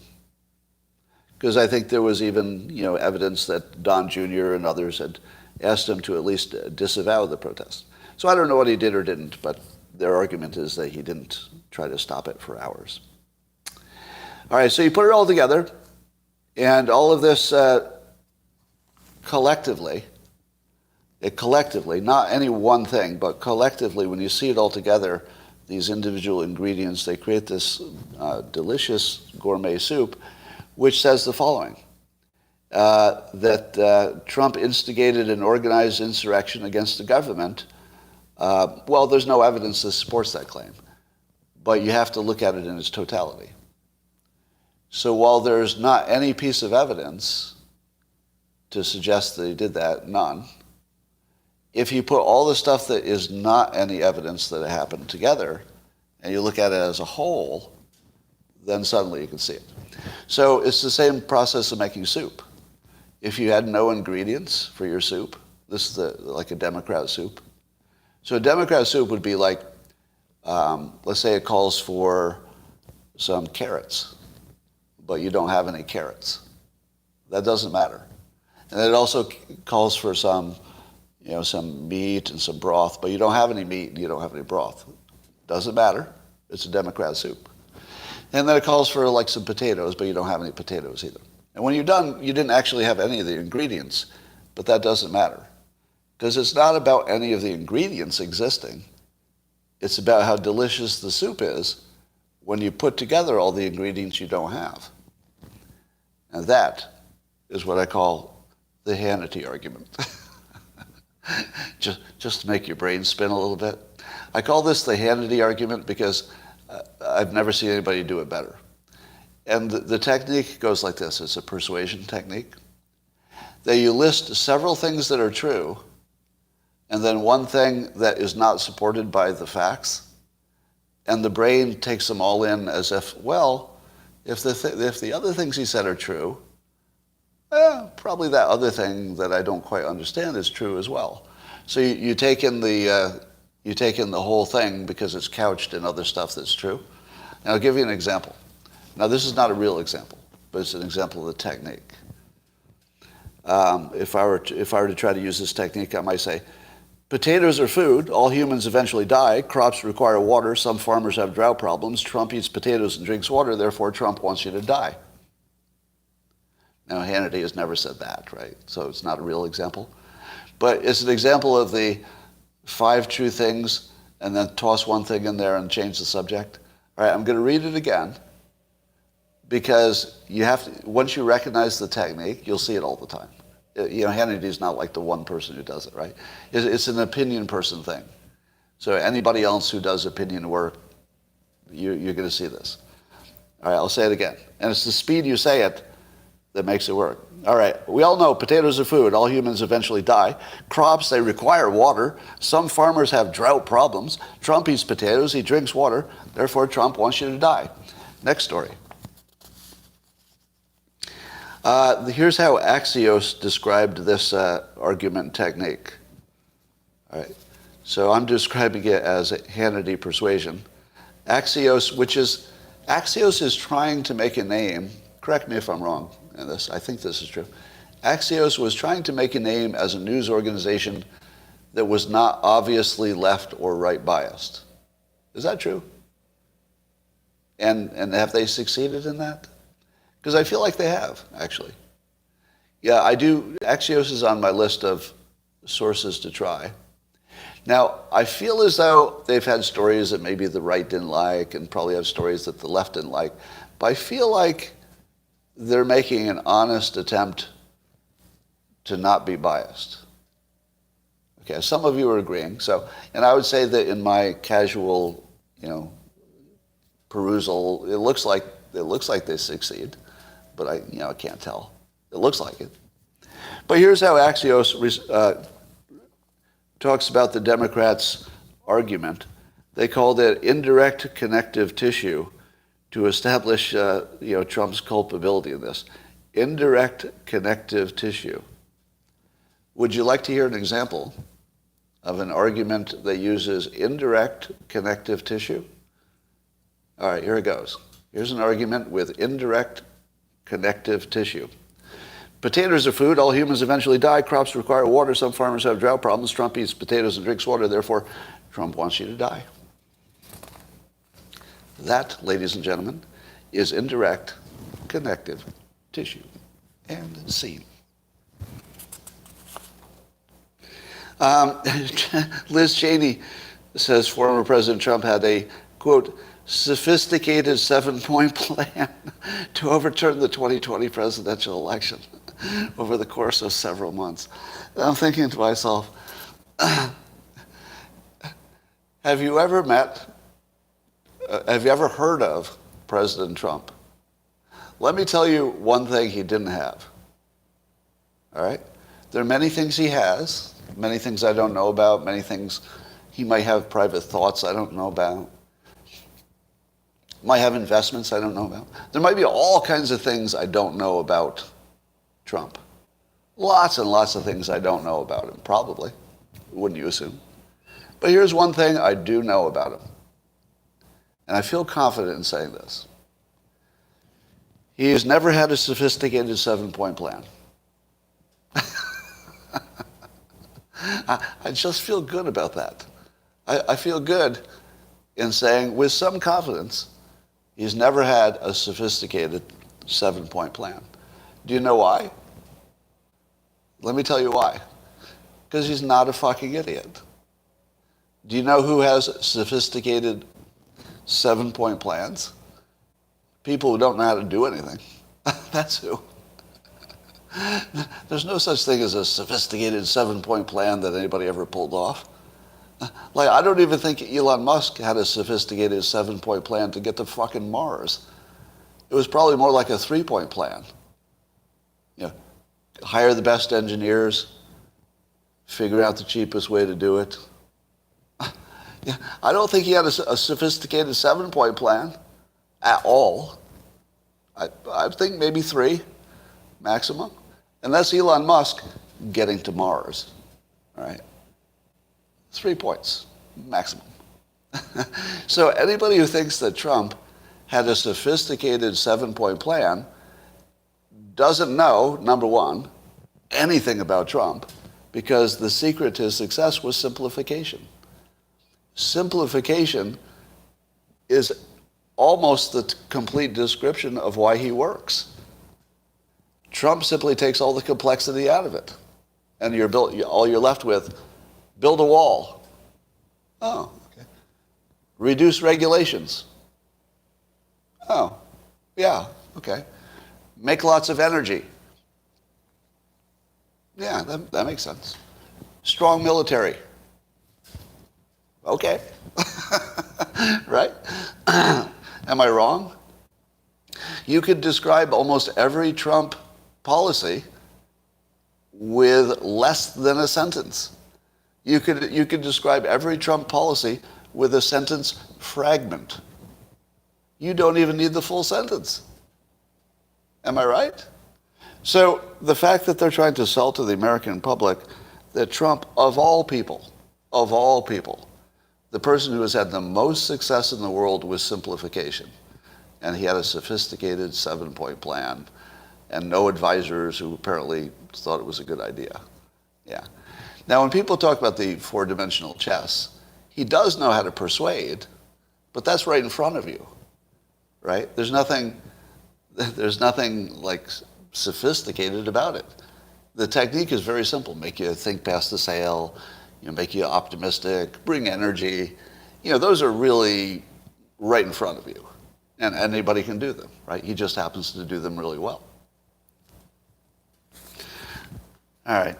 Because I think there was even evidence that Don Jr. and others had asked him to at least disavow the protest. So I don't know what he did or didn't, but their argument is that he didn't try to stop it for hours. All right, so you put it all together, and all of this collectively, not any one thing, but collectively, when you see it all together, these individual ingredients, they create this delicious gourmet soup, which says the following. that Trump instigated an organized insurrection against the government, well, there's no evidence that supports that claim. But you have to look at it in its totality. So while there's not any piece of evidence to suggest that he did that, none, if you put all the stuff that is not any evidence that it happened together, and you look at it as a whole, then suddenly you can see it. So it's the same process of making soup. If you had no ingredients for your soup, this is like a Democrat soup. So a Democrat soup would be like, let's say it calls for some carrots, but you don't have any carrots. That doesn't matter. And it also calls for some meat and some broth, but you don't have any meat and you don't have any broth. Doesn't matter. It's a Democrat soup. And then it calls for like some potatoes, but you don't have any potatoes either. And when you're done, you didn't actually have any of the ingredients, but that doesn't matter. Because it's not about any of the ingredients existing. It's about how delicious the soup is when you put together all the ingredients you don't have. And that is what I call the hannity argument. just to make your brain spin a little bit. I call this the hannity argument because I've never seen anybody do it better. And the technique goes like this. It's a persuasion technique. That you list several things that are true, and then one thing that is not supported by the facts, and the brain takes them all in as if, well, if the other things he said are true, probably that other thing that I don't quite understand is true as well. So you take in the whole thing because it's couched in other stuff that's true. And I'll give you an example. Now, this is not a real example, but it's an example of the technique. If I were to try to use this technique, I might say, potatoes are food. All humans eventually die. Crops require water. Some farmers have drought problems. Trump eats potatoes and drinks water. Therefore, Trump wants you to die. Now, Hannity has never said that, right? So it's not a real example. But it's an example of the 5 true things and then toss one thing in there and change the subject. All right, I'm going to read it again because you have to, once you recognize the technique, you'll see it all the time. Hannity is not like the one person who does it, right? It's an opinion person thing. So anybody else who does opinion work, you're going to see this. All right, I'll say it again. And it's the speed you say it that makes it work. All right, we all know potatoes are food. All humans eventually die. Crops, they require water. Some farmers have drought problems. Trump eats potatoes, he drinks water. Therefore, Trump wants you to die. Next story. Here's how Axios described this argument technique. All right, so I'm describing it as a Hannity persuasion. Axios is trying to make a name. Correct me if I'm wrong in this. I think this is true. Axios was trying to make a name as a news organization that was not obviously left or right biased. Is that true? And have they succeeded in that? Because I feel like they have, actually. Yeah, I do. Axios is on my list of sources to try. Now, I feel as though they've had stories that maybe the right didn't like and probably have stories that the left didn't like. But I feel like they're making an honest attempt to not be biased. Okay, some of you are agreeing. And I would say that in my casual, perusal, it looks like they succeed, but I can't tell. It looks like it. But here's how Axios talks about the Democrats' argument. They called it indirect connective tissue to establish Trump's culpability in this. Indirect connective tissue. Would you like to hear an example of an argument that uses indirect connective tissue? All right, here it goes. Here's an argument with indirect connective tissue. Potatoes are food. All humans eventually die. Crops require water. Some farmers have drought problems. Trump eats potatoes and drinks water. Therefore, Trump wants you to die. That, ladies and gentlemen, is indirect connective tissue. And scene. Liz Cheney says former President Trump had a, quote, sophisticated 7-point plan to overturn the 2020 presidential election. over the course of several months. And I'm thinking to myself, have you ever heard of President Trump? Let me tell you one thing he didn't have. All right? There are many things he has, many things I don't know about, many things he might have private thoughts I don't know about. Might have investments I don't know about. There might be all kinds of things I don't know about Trump. Lots and lots of things I don't know about him, probably. Wouldn't you assume? But here's one thing I do know about him. And I feel confident in saying this. He has never had a sophisticated 7-point plan. I just feel good about that. I feel good in saying with some confidence, he's never had a sophisticated 7-point plan. Do you know why? Let me tell you why. Because he's not a fucking idiot. Do you know who has sophisticated 7-point plans? People who don't know how to do anything. That's who. There's no such thing as a sophisticated 7-point plan that anybody ever pulled off. Like, I don't even think Elon Musk had a sophisticated 7-point plan to get to fucking Mars. It was probably more like a 3-point plan. You know, hire the best engineers, figure out the cheapest way to do it. Yeah, I don't think he had a sophisticated 7-point plan at all. I think maybe 3 maximum. And that's Elon Musk getting to Mars. All right. 3 points maximum. So anybody who thinks that Trump had a sophisticated 7-point plan doesn't know, number one, anything about Trump, because the secret to his success was simplification. Simplification is almost the complete description of why he works. Trump simply takes all the complexity out of it. And all you're left with, build a wall. Oh, okay. Reduce regulations. Oh, yeah, okay. Make lots of energy. Yeah, that makes sense. Strong military. Okay. Right? Am I wrong? You could describe almost every Trump policy with less than a sentence. You could describe every Trump policy with a sentence fragment. You don't even need the full sentence. Am I right? So the fact that they're trying to sell to the American public that Trump, of all people, the person who has had the most success in the world was simplification. And he had a sophisticated 7-point plan and no advisors who apparently thought it was a good idea. Yeah. Now, when people talk about the 4-dimensional chess, he does know how to persuade, but that's right in front of you, right? There's nothing like sophisticated about it. The technique is very simple. Make you think past the sale, make you optimistic, bring energy. Those are really right in front of you. And anybody can do them, right? He just happens to do them really well. All right.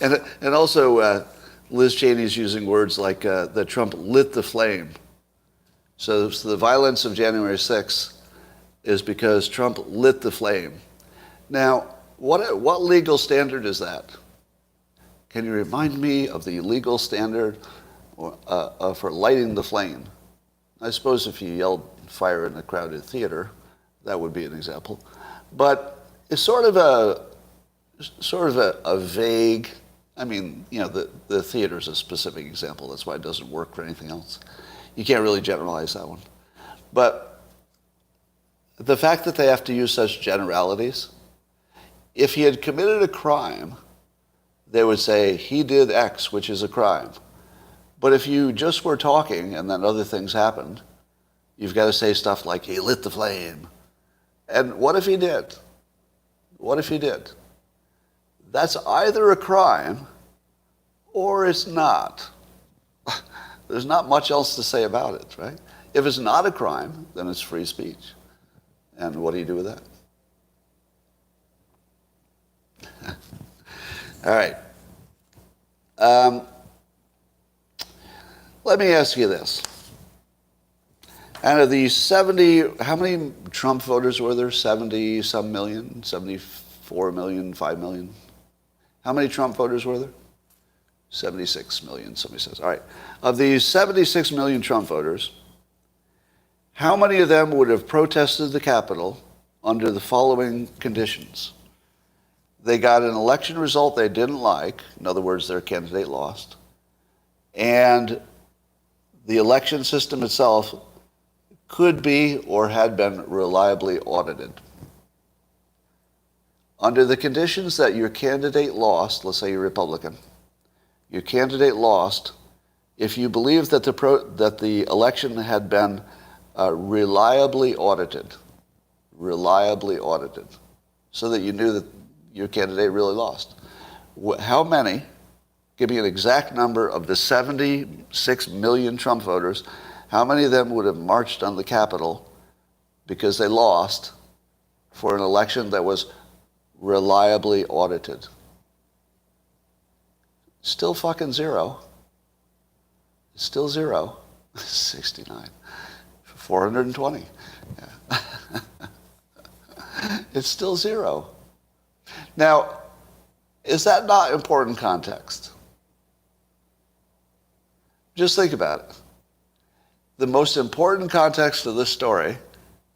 And also, Liz Cheney's using words like that Trump lit the flame. So the violence of January 6th is because Trump lit the flame. Now, what legal standard is that? Can you remind me of the legal standard for lighting the flame? I suppose if you yelled fire in a crowded theater, that would be an example. But it's sort of a vague, the theater is a specific example. That's why it doesn't work for anything else. You can't really generalize that one. But the fact that they have to use such generalities, if he had committed a crime, they would say he did X, which is a crime. But if you just were talking and then other things happened, you've got to say stuff like he lit the flame. And what if he did? What if he did? That's either a crime or it's not. There's not much else to say about it, right? If it's not a crime, then it's free speech. And what do you do with that? All right. Let me ask you this. Out of the 70, how many Trump voters were there? 70-some million? 74 million, 5 million? How many Trump voters were there? 76 million, somebody says. All right. Of these 76 million Trump voters, how many of them would have protested the Capitol under the following conditions? They got an election result they didn't like. In other words, their candidate lost. And the election system itself could be or had been reliably audited. Under the conditions that your candidate lost, let's say you're Republican, your candidate lost, if you believe that the election had been reliably audited, so that you knew that your candidate really lost. How many, give me an exact number of the 76 million Trump voters, how many of them would have marched on the Capitol because they lost for an election that was reliably audited? Still fucking zero. Still zero. 69. 420. Yeah. It's still zero. Now, is that not important context? Just think about it. The most important context of this story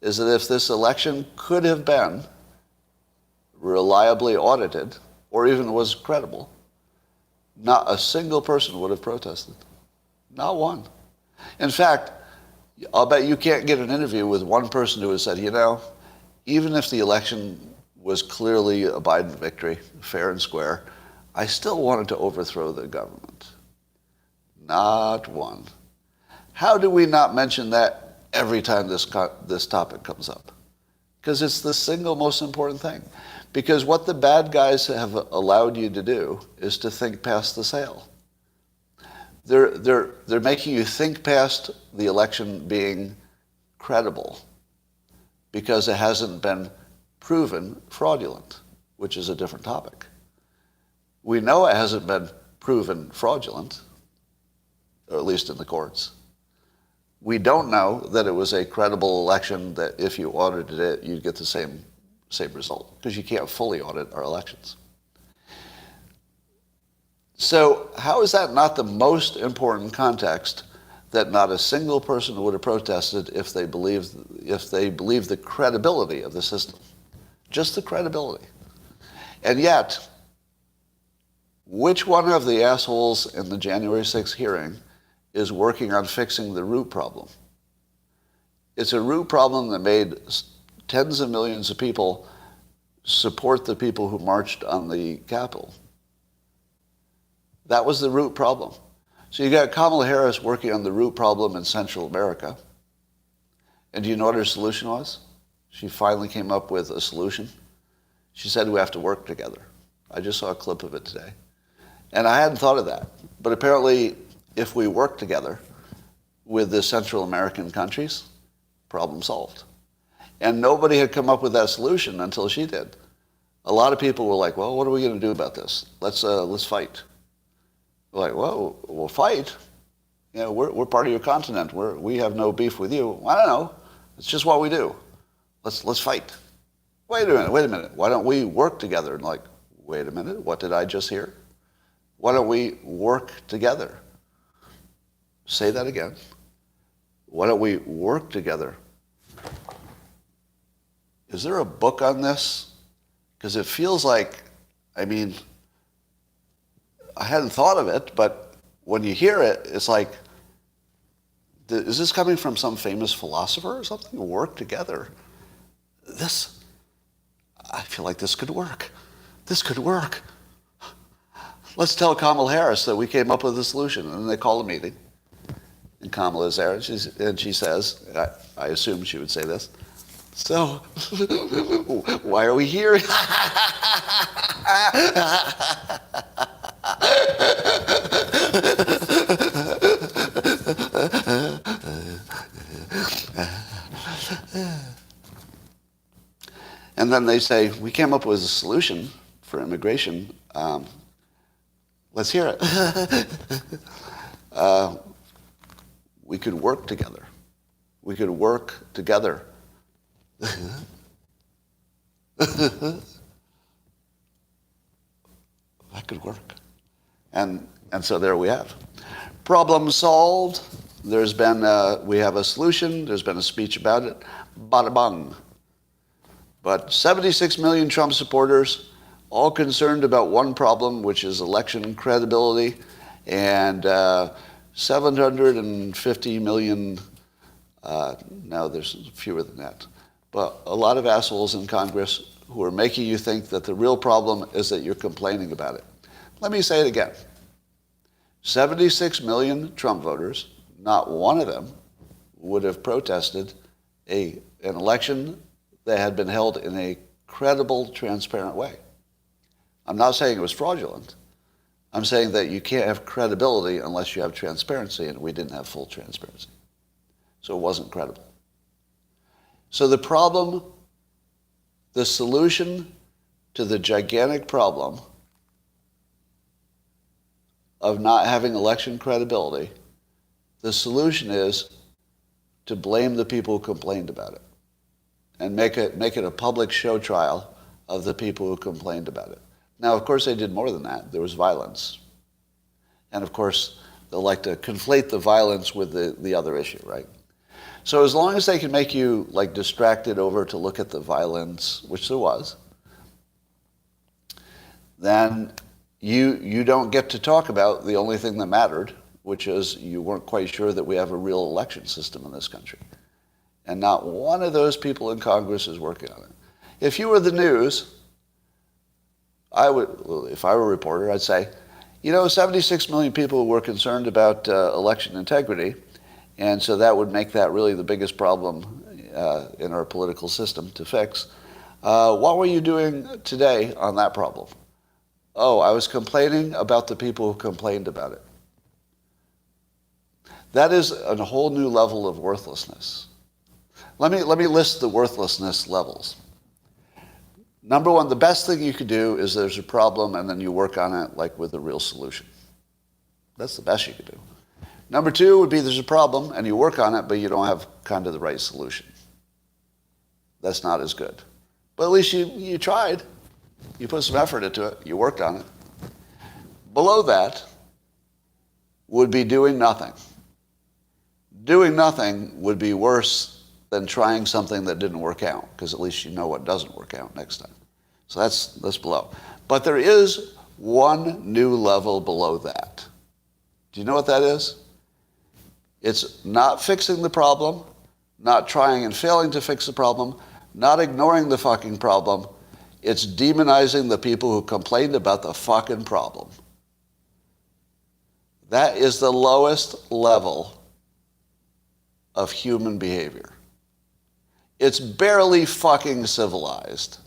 is that if this election could have been reliably audited, or even was credible, not a single person would have protested. Not one. In fact, I'll bet you can't get an interview with one person who has said, you know, even if the election was clearly a Biden victory, fair and square, I still wanted to overthrow the government. Not one. How do we not mention that every time this topic comes up? Because it's the single most important thing. Because what the bad guys have allowed you to do is to think past the sale. They're making you think past the election being credible because it hasn't been proven fraudulent, which is a different topic. We know it hasn't been proven fraudulent, or at least in the courts. We don't know that it was a credible election, that if you audited it, you'd get the same result, because you can't fully audit our elections. So how is that not the most important context, that not a single person would have protested if they believed the credibility of the system? Just the credibility. And yet, which one of the assholes in the January 6th hearing is working on fixing the root problem? It's a root problem that made tens of millions of people support the people who marched on the Capitol. That was the root problem. So you got Kamala Harris working on the root problem in Central America. And do you know what her solution was? She finally came up with a solution. She said we have to work together. I just saw a clip of it today. And I hadn't thought of that. But apparently, if we work together with the Central American countries, problem solved. And nobody had come up with that solution until she did. A lot of people were like, well, what are we going to do about this? Let's fight. We're like, well, we'll fight. You know, we're part of your continent. We have no beef with you. I don't know. It's just what we do. Let's fight. Wait a minute. Why don't we work together? And like, wait a minute. What did I just hear? Why don't we work together? Say that again. Why don't we work together? Is there a book on this? Because it feels like, I hadn't thought of it, but when you hear it, it's like, is this coming from some famous philosopher or something? Work together. I feel like this could work. This could work. Let's tell Kamala Harris that we came up with a solution. And they call a meeting. And Kamala is there, and she says, I assume she would say this, so why are we here? And then they say, we came up with a solution for immigration. Let's hear it. We could work together. We could work together. That could work. And so there we have. Problem solved. There's been, we have a solution. There's been a speech about it. Bada bang. But 76 million Trump supporters, all concerned about one problem, which is election credibility, and 750 million, no, there's fewer than that, but a lot of assholes in Congress who are making you think that the real problem is that you're complaining about it. Let me say it again. 76 million Trump voters, not one of them would have protested an election that had been held in a credible, transparent way. I'm not saying it was fraudulent. I'm saying that you can't have credibility unless you have transparency, and we didn't have full transparency. So it wasn't credible. So the problem, the solution to the gigantic problem of not having election credibility, the solution is to blame the people who complained about it and make it a public show trial of the people who complained about it. Now, of course, they did more than that. There was violence. And, of course, they'll like to conflate the violence with the other issue, right? So as long as they can make you, like, distracted over to look at the violence, which there was, then you don't get to talk about the only thing that mattered, which is you weren't quite sure that we have a real election system in this country. And not one of those people in Congress is working on it. If you were the news, if I were a reporter, I'd say, 76 million people were concerned about election integrity, and so that would make that really the biggest problem in our political system to fix. What were you doing today on that problem? Oh, I was complaining about the people who complained about it. That is a whole new level of worthlessness. Let me list the worthlessness levels. Number one, the best thing you could do is there's a problem and then you work on it like with a real solution. That's the best you could do. Number two would be there's a problem and you work on it, but you don't have kind of the right solution. That's not as good. But at least you tried. You put some effort into it. You worked on it. Below that would be doing nothing. Doing nothing would be worse than trying something that didn't work out, because at least you know what doesn't work out next time. So that's below. But there is one new level below that. Do you know what that is? It's not fixing the problem, not trying and failing to fix the problem, not ignoring the fucking problem. It's demonizing the people who complained about the fucking problem. That is the lowest level of human behavior. It's barely fucking civilized.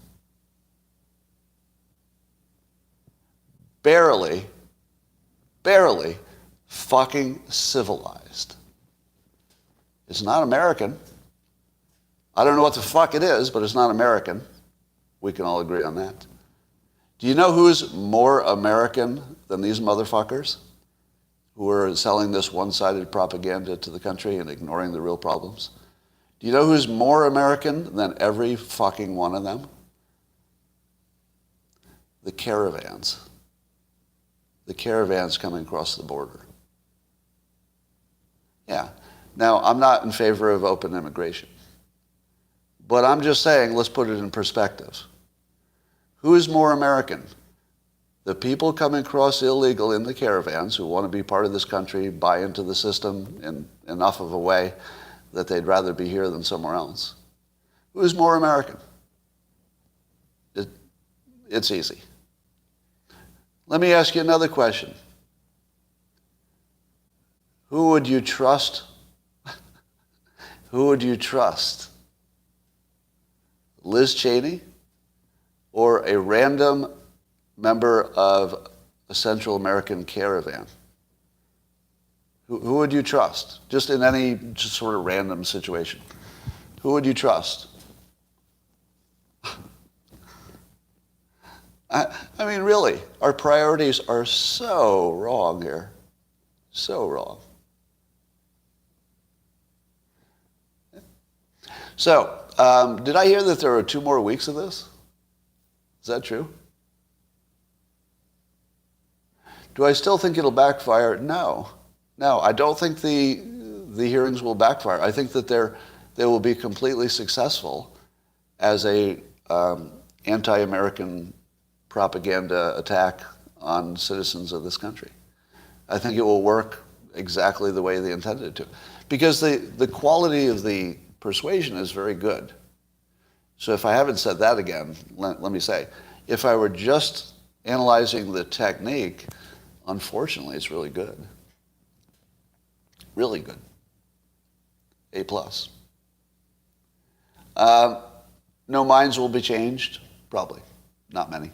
Barely fucking civilized. It's not American. I don't know what the fuck it is, but it's not American. We can all agree on that. Do you know who's more American than these motherfuckers who are selling this one-sided propaganda to the country and ignoring the real problems? Do you know who's more American than every fucking one of them? The caravans. The caravans coming across the border. Yeah. Now, I'm not in favor of open immigration. But I'm just saying, let's put it in perspective. Who is more American? The people coming across illegal in the caravans who want to be part of this country, buy into the system in enough of a way that they'd rather be here than somewhere else. Who's more American? It's easy. Let me ask you another question. Who would you trust? Who would you trust? Liz Cheney or a random member of a Central American caravan? Who would you trust? Just in any just sort of random situation. Who would you trust? I mean, really, our priorities are so wrong here. So wrong. So, did I hear that there are 2 more weeks of this? Is that true? Do I still think it'll backfire? No. No, I don't think the hearings will backfire. I think that they will be completely successful as a anti-American propaganda attack on citizens of this country. I think it will work exactly the way they intended it to. Because the quality of the persuasion is very good. So if I haven't said that again, let me say, if I were just analyzing the technique, unfortunately, it's really good. Really good. A+. No minds will be changed? Probably. Not many.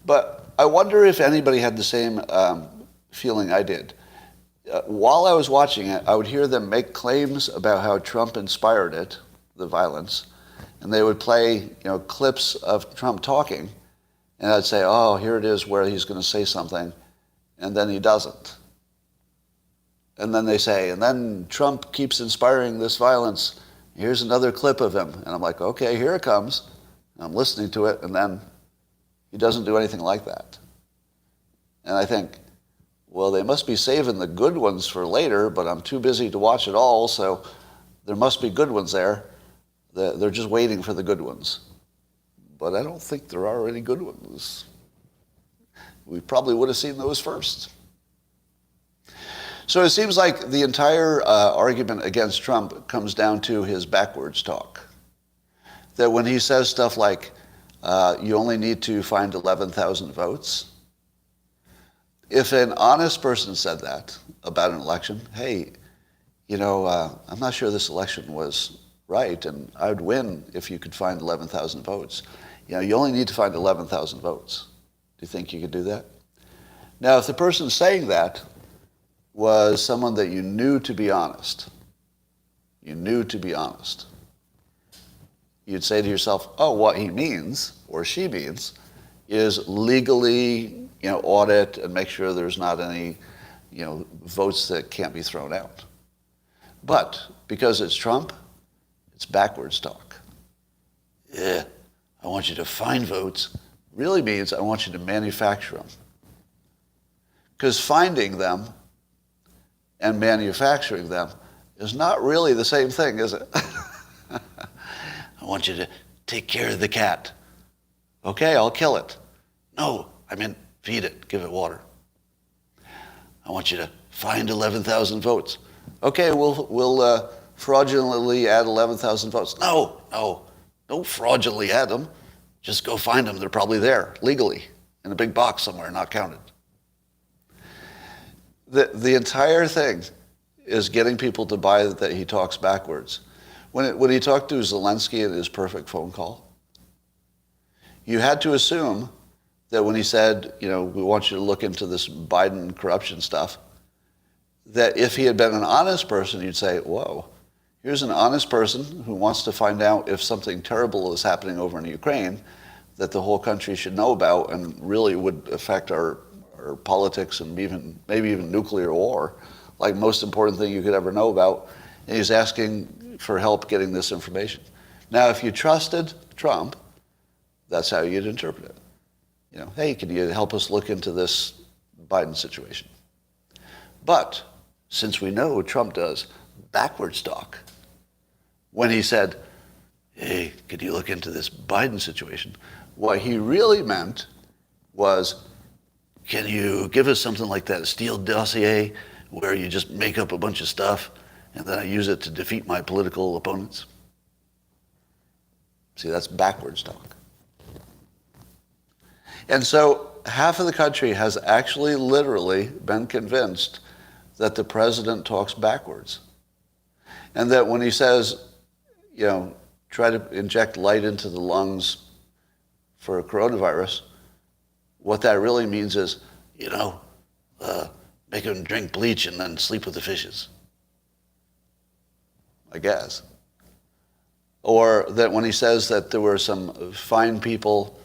But I wonder if anybody had the same feeling I did. While I was watching it, I would hear them make claims about how Trump inspired it, the violence, and they would play, clips of Trump talking, and I'd say, oh, here it is where he's going to say something, and then he doesn't. And then they say, and then Trump keeps inspiring this violence. Here's another clip of him. And I'm like, okay, here it comes. And I'm listening to it, and then he doesn't do anything like that. And I think, well, they must be saving the good ones for later, but I'm too busy to watch it all, so there must be good ones there. They're just waiting for the good ones. But I don't think there are any good ones. We probably would have seen those first. So it seems like the entire argument against Trump comes down to his backwards talk. That when he says stuff like, you only need to find 11,000 votes, if an honest person said that about an election, hey, I'm not sure this election was right, and I would win if you could find 11,000 votes. You only need to find 11,000 votes. Do you think you could do that? Now, if the person saying that was someone that you knew to be honest, you'd say to yourself, oh, what he means, or she means, is legally, audit and make sure there's not any, votes that can't be thrown out. But because it's Trump, it's backwards talk. Yeah, I want you to find votes really means I want you to manufacture them. Because finding them and manufacturing them is not really the same thing, is it? I want you to take care of the cat. Okay, I'll kill it. No, I meant feed it, give it water. I want you to find 11,000 votes. Okay, we'll fraudulently add 11,000 votes. No, don't fraudulently add them. Just go find them. They're probably there, legally, in a big box somewhere, not counted. The entire thing is getting people to buy that he talks backwards. When he talked to Zelensky in his perfect phone call, you had to assume that when he said, we want you to look into this Biden corruption stuff, that if he had been an honest person, you'd say, whoa, here's an honest person who wants to find out if something terrible is happening over in Ukraine that the whole country should know about and really would affect our politics and maybe even nuclear war, like most important thing you could ever know about. And he's asking for help getting this information. Now, if you trusted Trump, that's how you'd interpret it. Hey, can you help us look into this Biden situation? But since we know Trump does backwards talk, when he said, hey, can you look into this Biden situation? What he really meant was, can you give us something like that Steele dossier where you just make up a bunch of stuff and then I use it to defeat my political opponents? See, that's backwards talk. And so half of the country has actually literally been convinced that the president talks backwards. And that when he says, try to inject light into the lungs for a coronavirus, what that really means is, make him drink bleach and then sleep with the fishes, I guess. Or that when he says that there were some fine people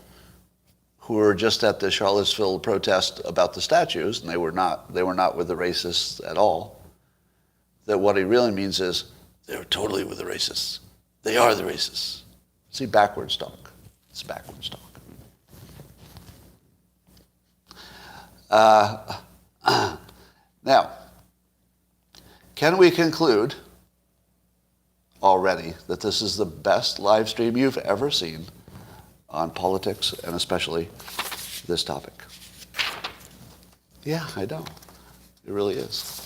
who were just at the Charlottesville protest about the statues, and they were not with the racists at all, that what he really means is they're totally with the racists. They are the racists. See, backwards talk. It's backwards talk. Now, can we conclude already that this is the best live stream you've ever seen on politics, and especially this topic? Yeah, I know. It really is.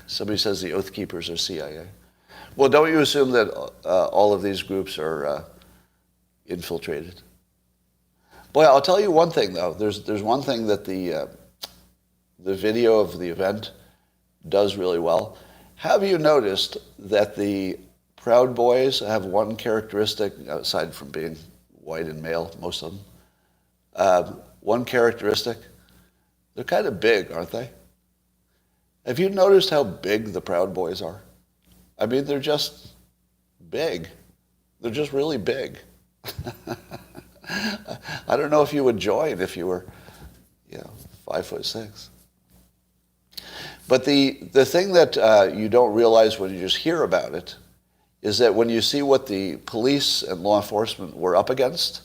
Somebody says the Oath Keepers are CIA. Well, don't you assume that all of these groups are infiltrated? Boy, I'll tell you one thing, though. There's one thing that the video of the event does really well. Have you noticed that the Proud Boys have one characteristic, aside from being white and male, most of them, one characteristic? They're kind of big, aren't they? Have you noticed how big the Proud Boys are? I mean, they're just big. They're just really big. I don't know if you would join if you were, 5'6". But the thing that you don't realize when you just hear about it is that when you see what the police and law enforcement were up against,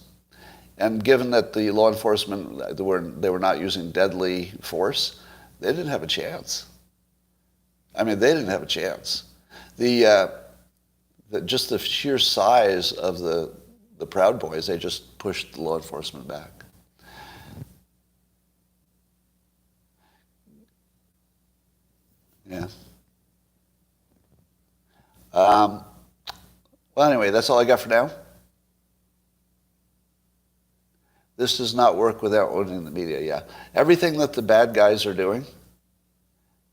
and given that the law enforcement, they were not using deadly force, they didn't have a chance. I mean, they didn't have a chance. Just the sheer size of the Proud Boys, they just pushed the law enforcement back. Yeah. Well, anyway, that's all I got for now. This does not work without owning the media, yeah. Everything that the bad guys are doing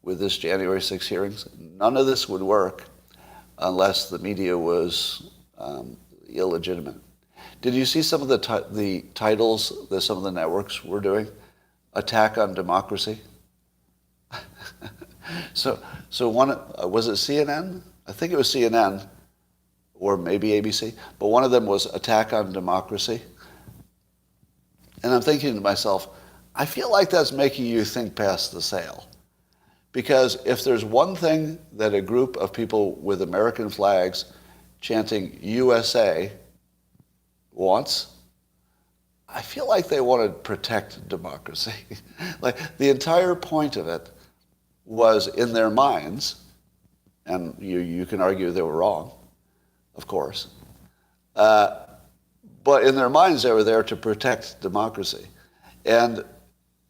with this January 6 hearings, none of this would work unless the media was illegitimate. Did you see some of the titles that some of the networks were doing? Attack on democracy. So one, was it CNN? I think it was CNN, or maybe ABC, but one of them was Attack on Democracy. And I'm thinking to myself, I feel like that's making you think past the sale. Because if there's one thing that a group of people with American flags chanting USA wants, I feel like they want to protect democracy. Like, the entire point of it was in their minds, and you can argue they were wrong, of course, but in their minds they were there to protect democracy. And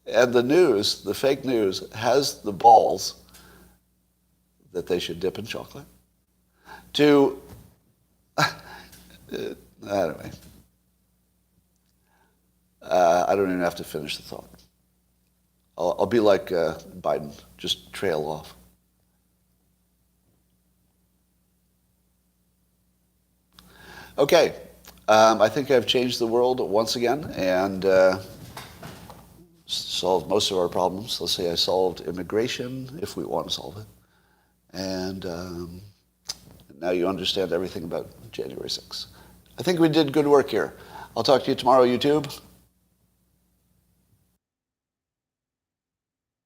the news, the fake news, has the balls that they should dip in chocolate to, anyway, I don't even have to finish the thought. I'll be like Biden, just trail off. Okay, I think I've changed the world once again and solved most of our problems. Let's say I solved immigration, if we want to solve it. And now you understand everything about January 6th. I think we did good work here. I'll talk to you tomorrow, YouTube.